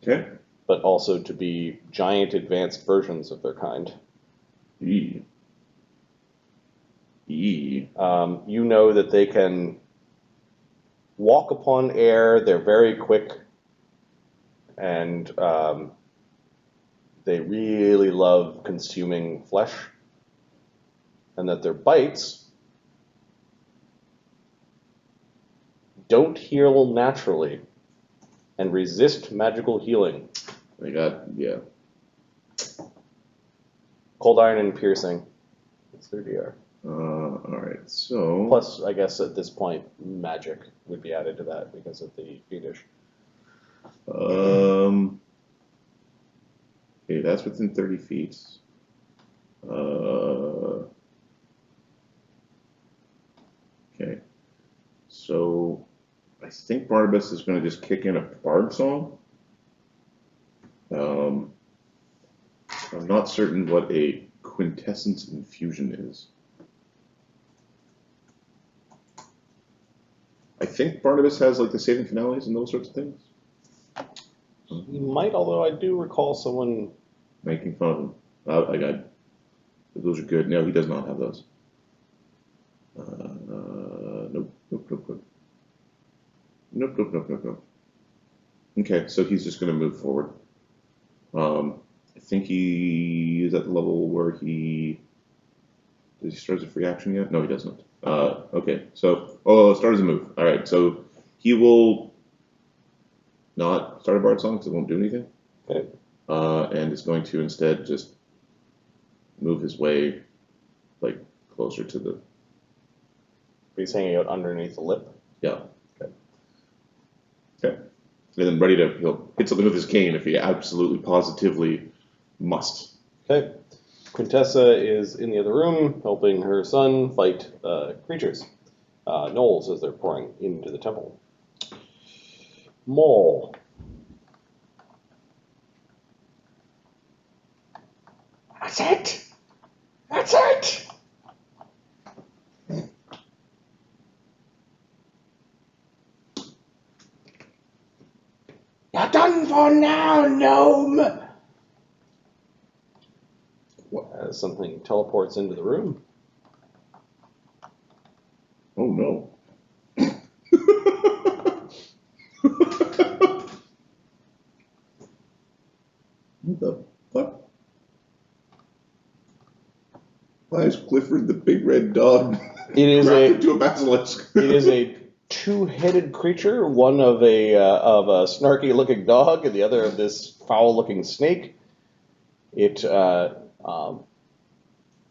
Okay. but also to be giant advanced versions of their kind. Yee. Yee. You know that they can walk upon air, they're very quick, and they really love consuming flesh, and that their bites don't heal naturally and resist magical healing. I got, yeah. Cold iron and piercing. It's their DR. Alright, so... Plus, I guess at this point, magic would be added to that because of the fiendish. Okay, that's within 30 feet. Okay. So, I think Barnabus is going to just kick in a bard song. I'm not certain what a quintessence infusion is. I think Barnabus has like the saving finales and those sorts of things. He might, although I do recall someone Making fun of him. I got those are good. No, he does not have those. Nope. Okay, so he's just going to move forward. I think he is at the level where does he start as a free action yet? No, he doesn't. Okay, so start as a move. All right, so he will not start a bard song because it won't do anything. Okay. And is going to instead just move his way like closer to the. He's hanging out underneath the lip. Yeah. Okay. And then he'll hit something with his cane if he absolutely positively must. Okay. Quintessa is in the other room helping her son fight creatures. Gnolls as they're pouring into the temple. Maul. That's it. That's it. You're done for now, gnome. As something teleports into the room. Oh no. What the fuck? Why is Clifford the big red dog It is into a basilisk? It is a two-headed creature, one of a snarky-looking dog, and the other of this foul-looking snake. It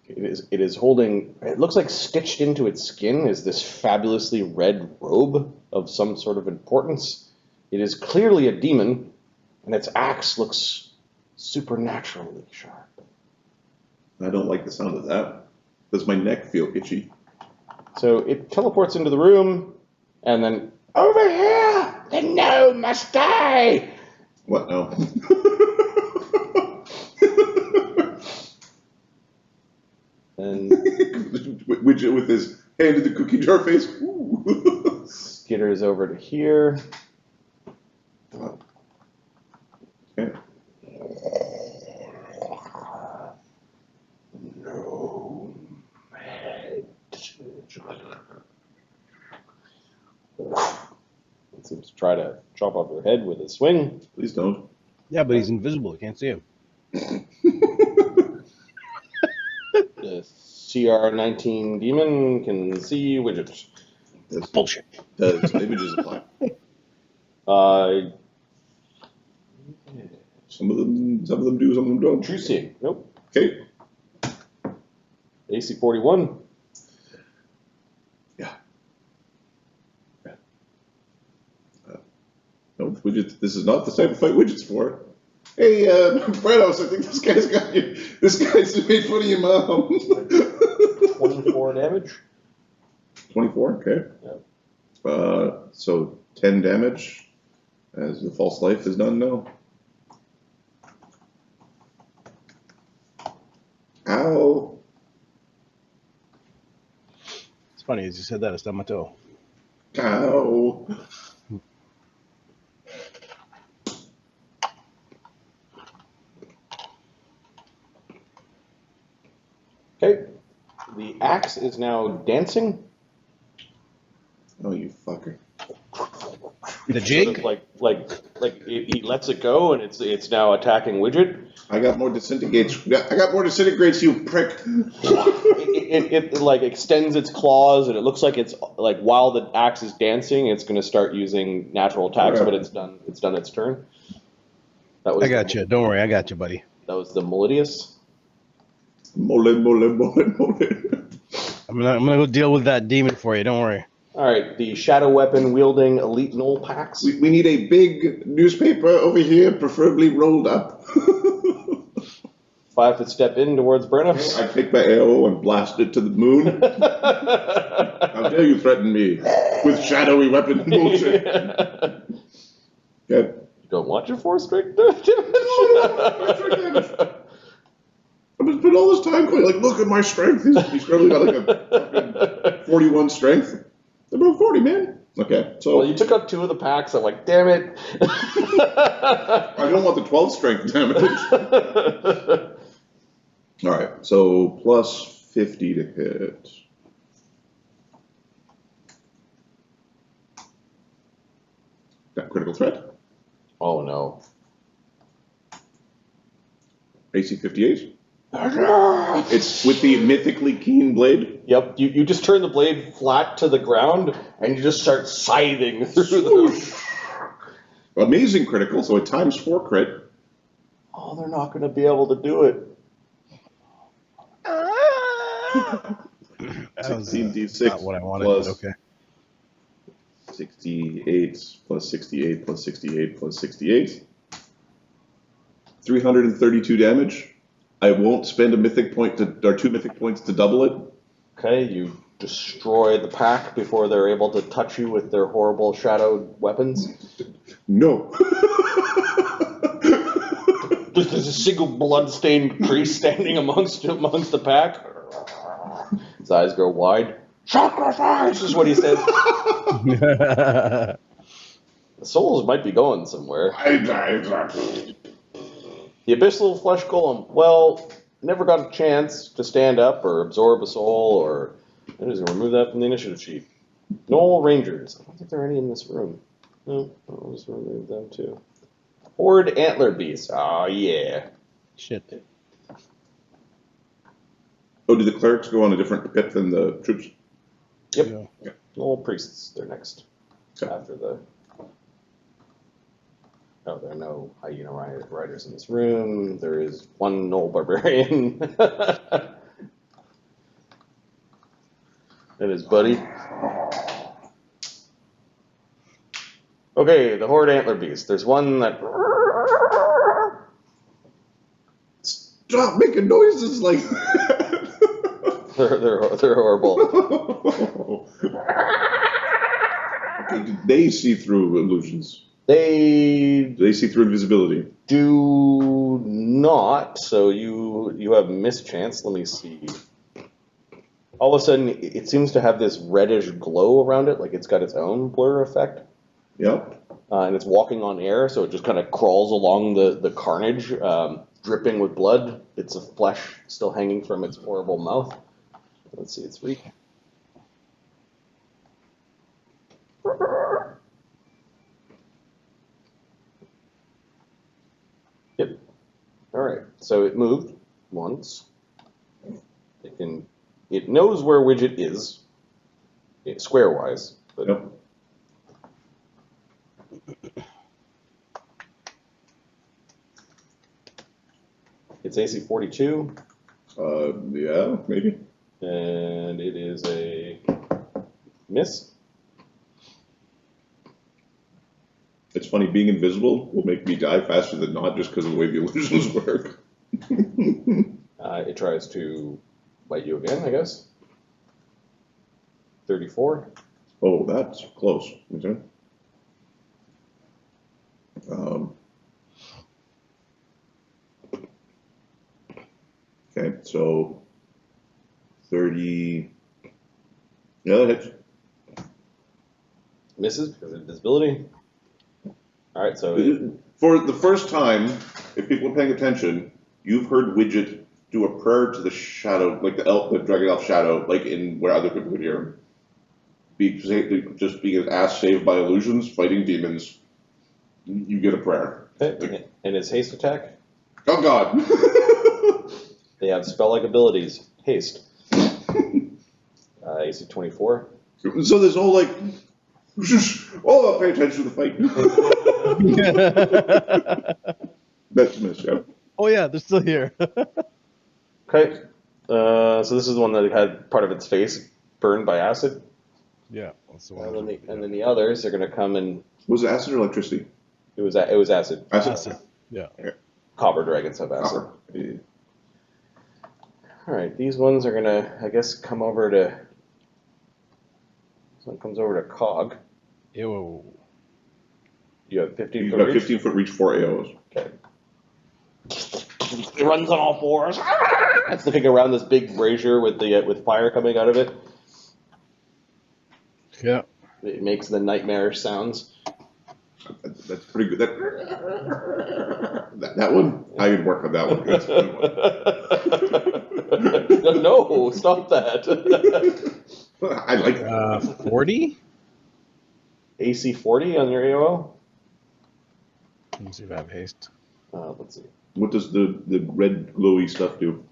is holding. It looks like stitched into its skin is this fabulously red robe of some sort of importance. It is clearly a demon, and its axe looks supernaturally sharp. I don't like the sound of that. Does my neck feel itchy? So it teleports into the room, and then Over here. The gnome must die. What now? and Widget with his hand in the cookie jar face. Ooh. skitters over to here. Okay. No. It seems to try to chop off your head with a swing. Please don't. Yeah, but he's invisible. You can't see him. The CR19 demon can see Widget. Does, Bullshit. does images apply? Some of them do, some of them don't. True seeing. Nope. Okay. AC 41. Yeah. No, Widget. This is not the type of fight Widget's for. Hey, Brennos, I think this guy's got you. This guy's made fun of your mom. 24 damage. 24. Okay. Yeah. So 10 damage, as the false life is done now. Ow. It's funny, as you said that, I stubbed my toe. Ow. Okay. The axe is now dancing. Oh, you fucker. The Sort jig? of like he lets it go and it's now attacking Widget. I got more disintegrates. I got more disintegrates, you prick. It like extends its claws and it looks like it's like while the axe is dancing, it's going to start using natural attacks, but it's done its turn. That was I got you. Don't worry, I got you, buddy. That was the Melodius. Mole. I'm gonna go deal with that demon for you. Don't worry. All right, the shadow weapon wielding elite gnoll packs. We need a big newspaper over here, preferably rolled up. 5 foot step in towards Brennos. I take my arrow and blast it to the moon. How dare you threaten me with shadowy weapon bullshit? Okay. You don't want your 4 strength I've spent all this time going, like, look at my strength. He's probably got like a fucking 41 strength. About 40, man. Okay, so. Well, you took up 2 of the packs. I'm like, damn it. I don't want the 12 strength damage. All right, so plus 50 to hit. That critical threat. Oh, no. AC 58. It's with the mythically keen blade. Yep, you just turn the blade flat to the ground and you just start scything through them. Amazing critical, so a times 4 crit. Oh, they're not going to be able to do it. 16d6 not what I wanted, plus but okay. 68 plus 68 plus 68 plus 68. 332 damage. I won't spend a mythic point or 2 mythic points to double it. Okay, you destroy the pack before they're able to touch you with their horrible shadowed weapons. No. There's a single blood-stained priest standing amongst the pack. His eyes go wide. Sacrifice is what he says. The souls might be going somewhere. The Abyssal Flesh Golem, well, never got a chance to stand up or absorb a soul, or I'm just going to remove that from the initiative sheet. Gnoll Rangers. I don't think there are any in this room. No, I'll just remove them too. Horde Antler Beast. Oh, yeah. Shit. Oh, do the clerics go on a different pip than the troops? Yep. Yeah. Gnoll Priests, they're next. Okay. After the... Oh, there are no hyena riders in this room. There is one Gnoll Barbarian. And his buddy. Okay, the Horde Antler Beast. There's one that... Stop making noises like that. They're horrible. Okay, do they see through illusions? They Do they see through invisibility? do not, so you have mischance. Let me see. All of a sudden, it seems to have this reddish glow around it, like it's got its own blur effect. Yep. And it's walking on air, so it just kind of crawls along the carnage, dripping with blood, bits of flesh still hanging from its horrible mouth. Let's see its reach. Yep. All right. So it moved once. It knows where Widget is, square wise. But Yep. it's AC 42, Yeah, maybe. and it is a miss. It's funny, being invisible will make me die faster than not just because of the way the illusions work. It tries to bite you again, I guess. 34. Oh, that's close. Okay. Okay, so 30. Yeah, that hits. Misses because of invisibility. All right, so For the first time, if people are paying attention, you've heard Widget do a prayer to the shadow, like the dragon elf shadow, like in where other people could hear him. just being an ass saved by illusions, fighting demons, you get a prayer. Okay. And his haste attack. Oh God! They have spell-like abilities. Haste. AC 24. So there's all like, oh, pay attention to the fight. That's missed, yeah. Oh yeah, they're still here. Okay. So this is the one that had part of its face burned by acid. Yeah, that's the one. And then the others are going to come and... Was it acid or electricity? It was acid. Acid. Yeah. Copper dragons have acid. Copper. Yeah. All right, these ones are going to, I guess, come over to... This one comes over to Cog. Ew. You have 15 You've foot got reach? 15 foot reach, 4 AOs. Okay. It runs on all fours. It's looking around this big brazier with fire coming out of it. Yeah. It makes the nightmarish sounds. That's pretty good. That one? I could work on that one. That's a good one. No, stop that. I like that. 40? AC 40 on your AOL? Let me see if I have haste. Let's see. What does the red glowy stuff do?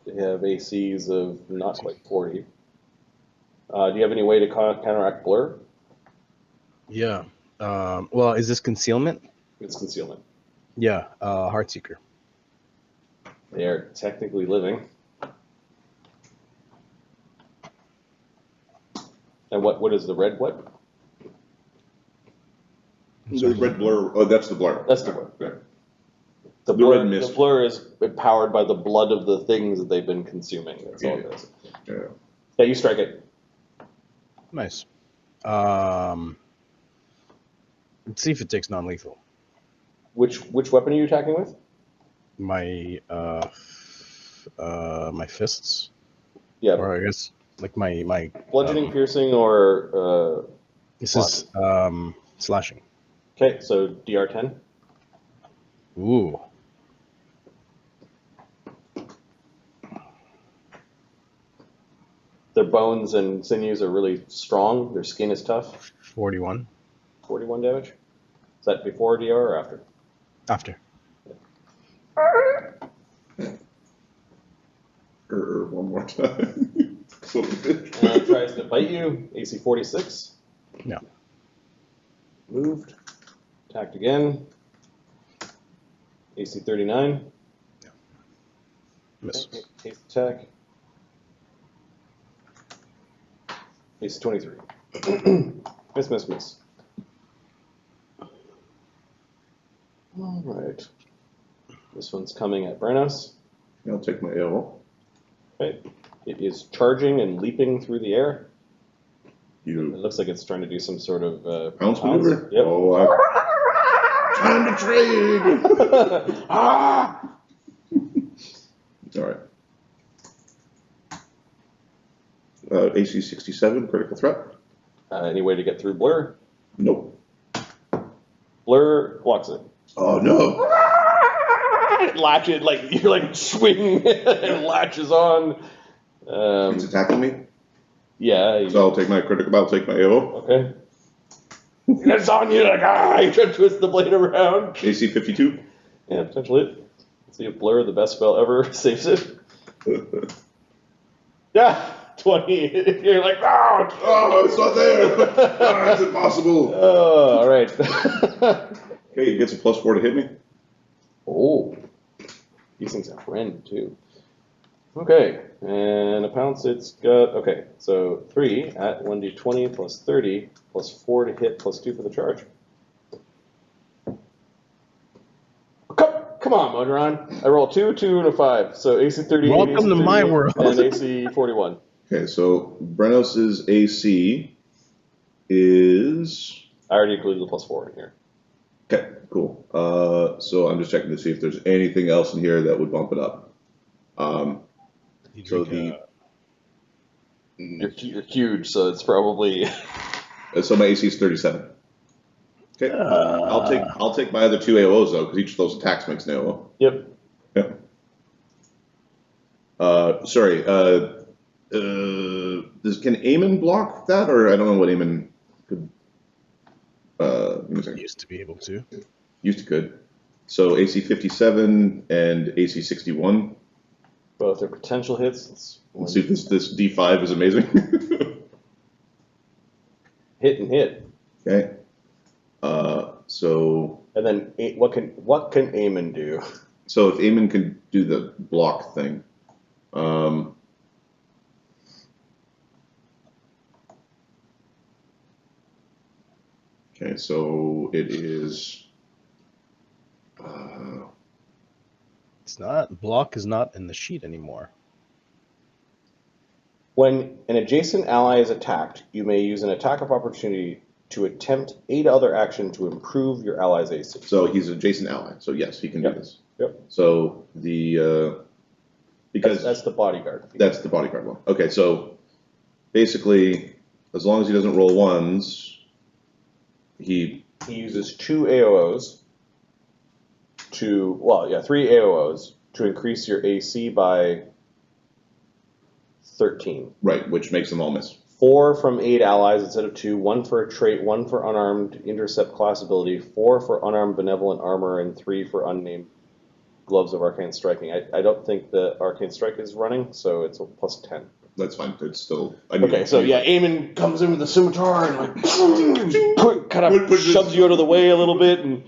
They have ACs of not quite 40. Do you have any way to counteract blur? Yeah. Well, is this concealment? It's concealment. Yeah. Heartseeker. They are technically living. And what is the red what? The red blur. Oh, that's the blur. That's the blur. Yeah. The The blur, red mist. The blur is powered by the blood of the things that they've been consuming. That's all it is. Yeah. Yeah, you strike it. Nice. Let's see if it takes non-lethal. Which weapon are you attacking with? My my fists, Yeah, or I guess like my bludgeoning, piercing, or this is slashing. okay. So DR 10. Ooh. Their bones and sinews are really strong. Their skin is tough. 41. 41 damage. Is that before DR or after? After. One more time. And it tries to bite you. AC 46. No. Moved. Attacked again. AC 39. Miss. Okay, haste attack. AC 23. Miss. All right. This one's coming at Brennos. I'll take my AO. Okay. It is charging and leaping through the air. It You looks like it's trying to do some sort of pounce maneuver? Yep. Oh, time to trade! Ah! All right. AC 67, critical threat? Any way to get through Blur? Nope. Blur blocks it. Oh, no. It latches, like, you like swing and latches on. It's attacking me? Yeah. So I'll take my critical, I'll take my AO. Okay. It's on you, like, you try to twist the blade around. AC 52? Yeah, potentially it. Let's see if Blur, the best spell ever, saves it. Yeah, 20. You're like, oh! Oh, it's not there! Oh, it's impossible! Oh, all right. Okay, it gets a +4 to hit me. Oh, these things have friend too. Okay, and a pounce, it's got, okay, so 3 at 1d20 plus 30 plus 4 to hit plus 2 for the charge. Come on, Modron. I roll 2, 2, and a 5. So AC 30. Welcome AC to my 30, world. And AC 41. Okay, so Brennos' AC is... I already included the plus 4 in here. Okay, cool. So I'm just checking to see if there's anything else in here that would bump it up. So the... You're huge, so it's probably. So my AC is 37. Okay, I'll take my other 2 AOs though, because each of those attacks makes an AO. Yep. Yeah. Sorry. Can Eamon block that, or I don't know what Eamon could. Give me a second. Used to be able to. Used to could. So AC 57 and AC 61. Both are potential hits. Let's see if this D5 is amazing. Hit and hit. Okay. So. And then what can Eamon do? So if Eamon can do the block thing. Okay, so it is. It's not. Block is not in the sheet anymore. When an adjacent ally is attacked, you may use an attack of opportunity to attempt 8 other action to improve your ally's AC. So he's an adjacent ally. So yes, he can do this. Yep. So the because that's the bodyguard. That's the bodyguard one. Okay, so basically, as long as he doesn't roll ones, he uses 2 AOs to 3 AOs to increase your AC by 13. Right, which makes them all miss. 4 from 8 allies instead of 2, 1 for a trait, 1 for unarmed intercept class ability, 4 for unarmed benevolent armor, and 3 for unnamed gloves of arcane striking. I don't think the arcane strike is running, so it's a plus 10. That's fine. It's still. Okay, so yeah, Eamon comes in with the scimitar and shoves you out of the way a little bit and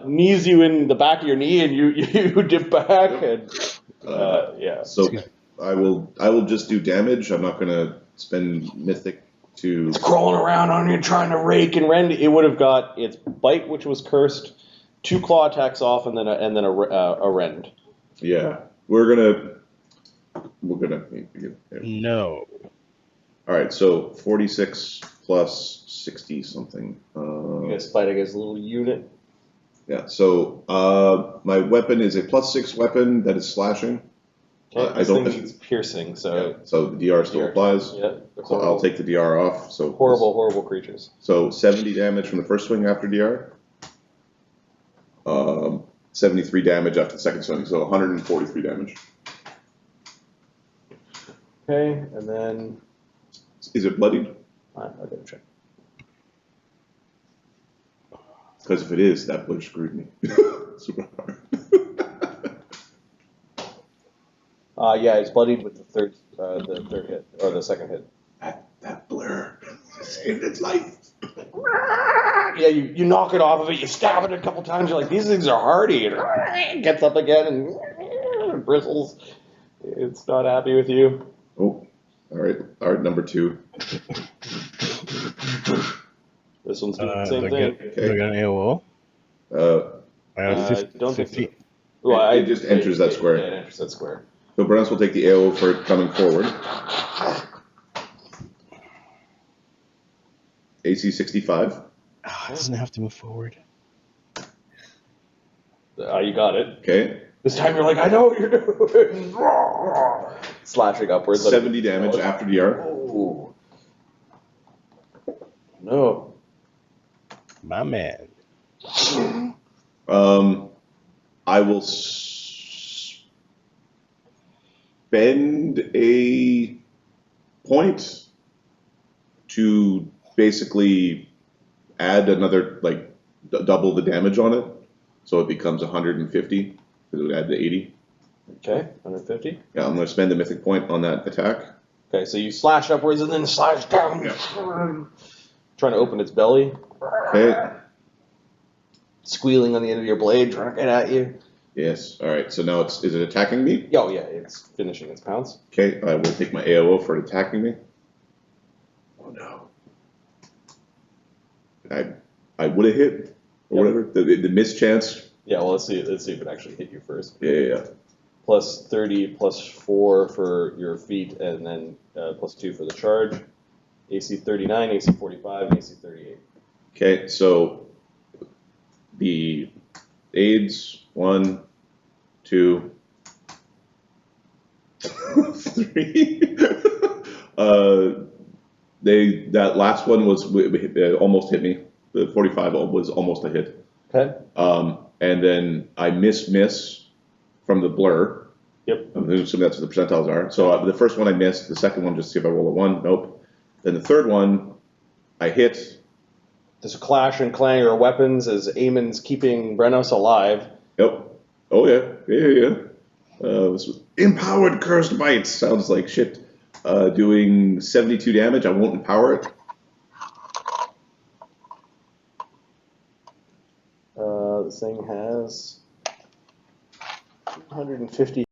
knees you in the back of your knee, and you dip back and yeah. So I will just do damage. I'm not gonna spend mythic to. It's crawling around on you, trying to rake and rend. It would have got its bite, which was cursed, 2 claw attacks off, and then a rend. Yeah, we're gonna. No. All right, so 46 plus 60 something. You guys fight against a little unit. Yeah. So my weapon is a +6 weapon that is slashing. Okay, this thing needs piercing, so. Yeah, so the DR still applies. Yeah. So I'll take the DR off. So horrible creatures. So 70 damage from the first swing after DR. 73 damage after the second swing, so 143 damage. Okay, and then. Is it bloodied? I gotta check. Because if it is, that blood screwed me super hard. Yeah, it's bloodied with the third hit or the second hit. That blur saved its life. Yeah, you knock it off of it, you stab it a couple times, you're like, these things are hardy, and it gets up again and bristles. It's not happy with you. Oh, all right, number 2. This one's doing the same thing. Do I got an AOO? I got 50, don't 50. think so. Well, it just enters that square. Yeah, it enters that square. So Brennos will take the AO for coming forward. AC 65. It doesn't have to move forward. You got it. Okay. This time you're like, I know what you're doing. Slashing upwards. 70 damage after DR. Oh. No. My man. I will spend a point to basically add another, double the damage on it. So it becomes 150, because it would add the 80. Okay, 150. Yeah, I'm going to spend a mythic point on that attack. Okay, so you slash upwards and then slash down. Yeah. Trying to open its belly. Okay. Squealing on the end of your blade, trying to get at you. Yes. All right. So now is it attacking me? Oh, yeah, it's finishing its pounce. Okay. I will take my AOO for attacking me. Oh, no. I would have hit, or whatever. The miss chance. Yeah, well, let's see if it actually hit you first. Yeah. Plus 30, plus 4 for your feet, and then plus 2 for the charge. AC 39, AC 45, AC 38. Okay, so the aids, 1, 2, 3. That last one was almost hit me. The 45 was almost a hit. Okay. And then I miss from the blur. Yep. I'm assuming that's what the percentiles are. So the first one I missed. The second one, just see if I roll a 1. Nope. Then the third one, I hit. There's a clash and clang of weapons as Eamon's keeping Brennos alive. Yep. Oh yeah. Yeah. This was empowered cursed bite. Sounds like shit. Doing 72 damage. I won't empower it. The thing has 250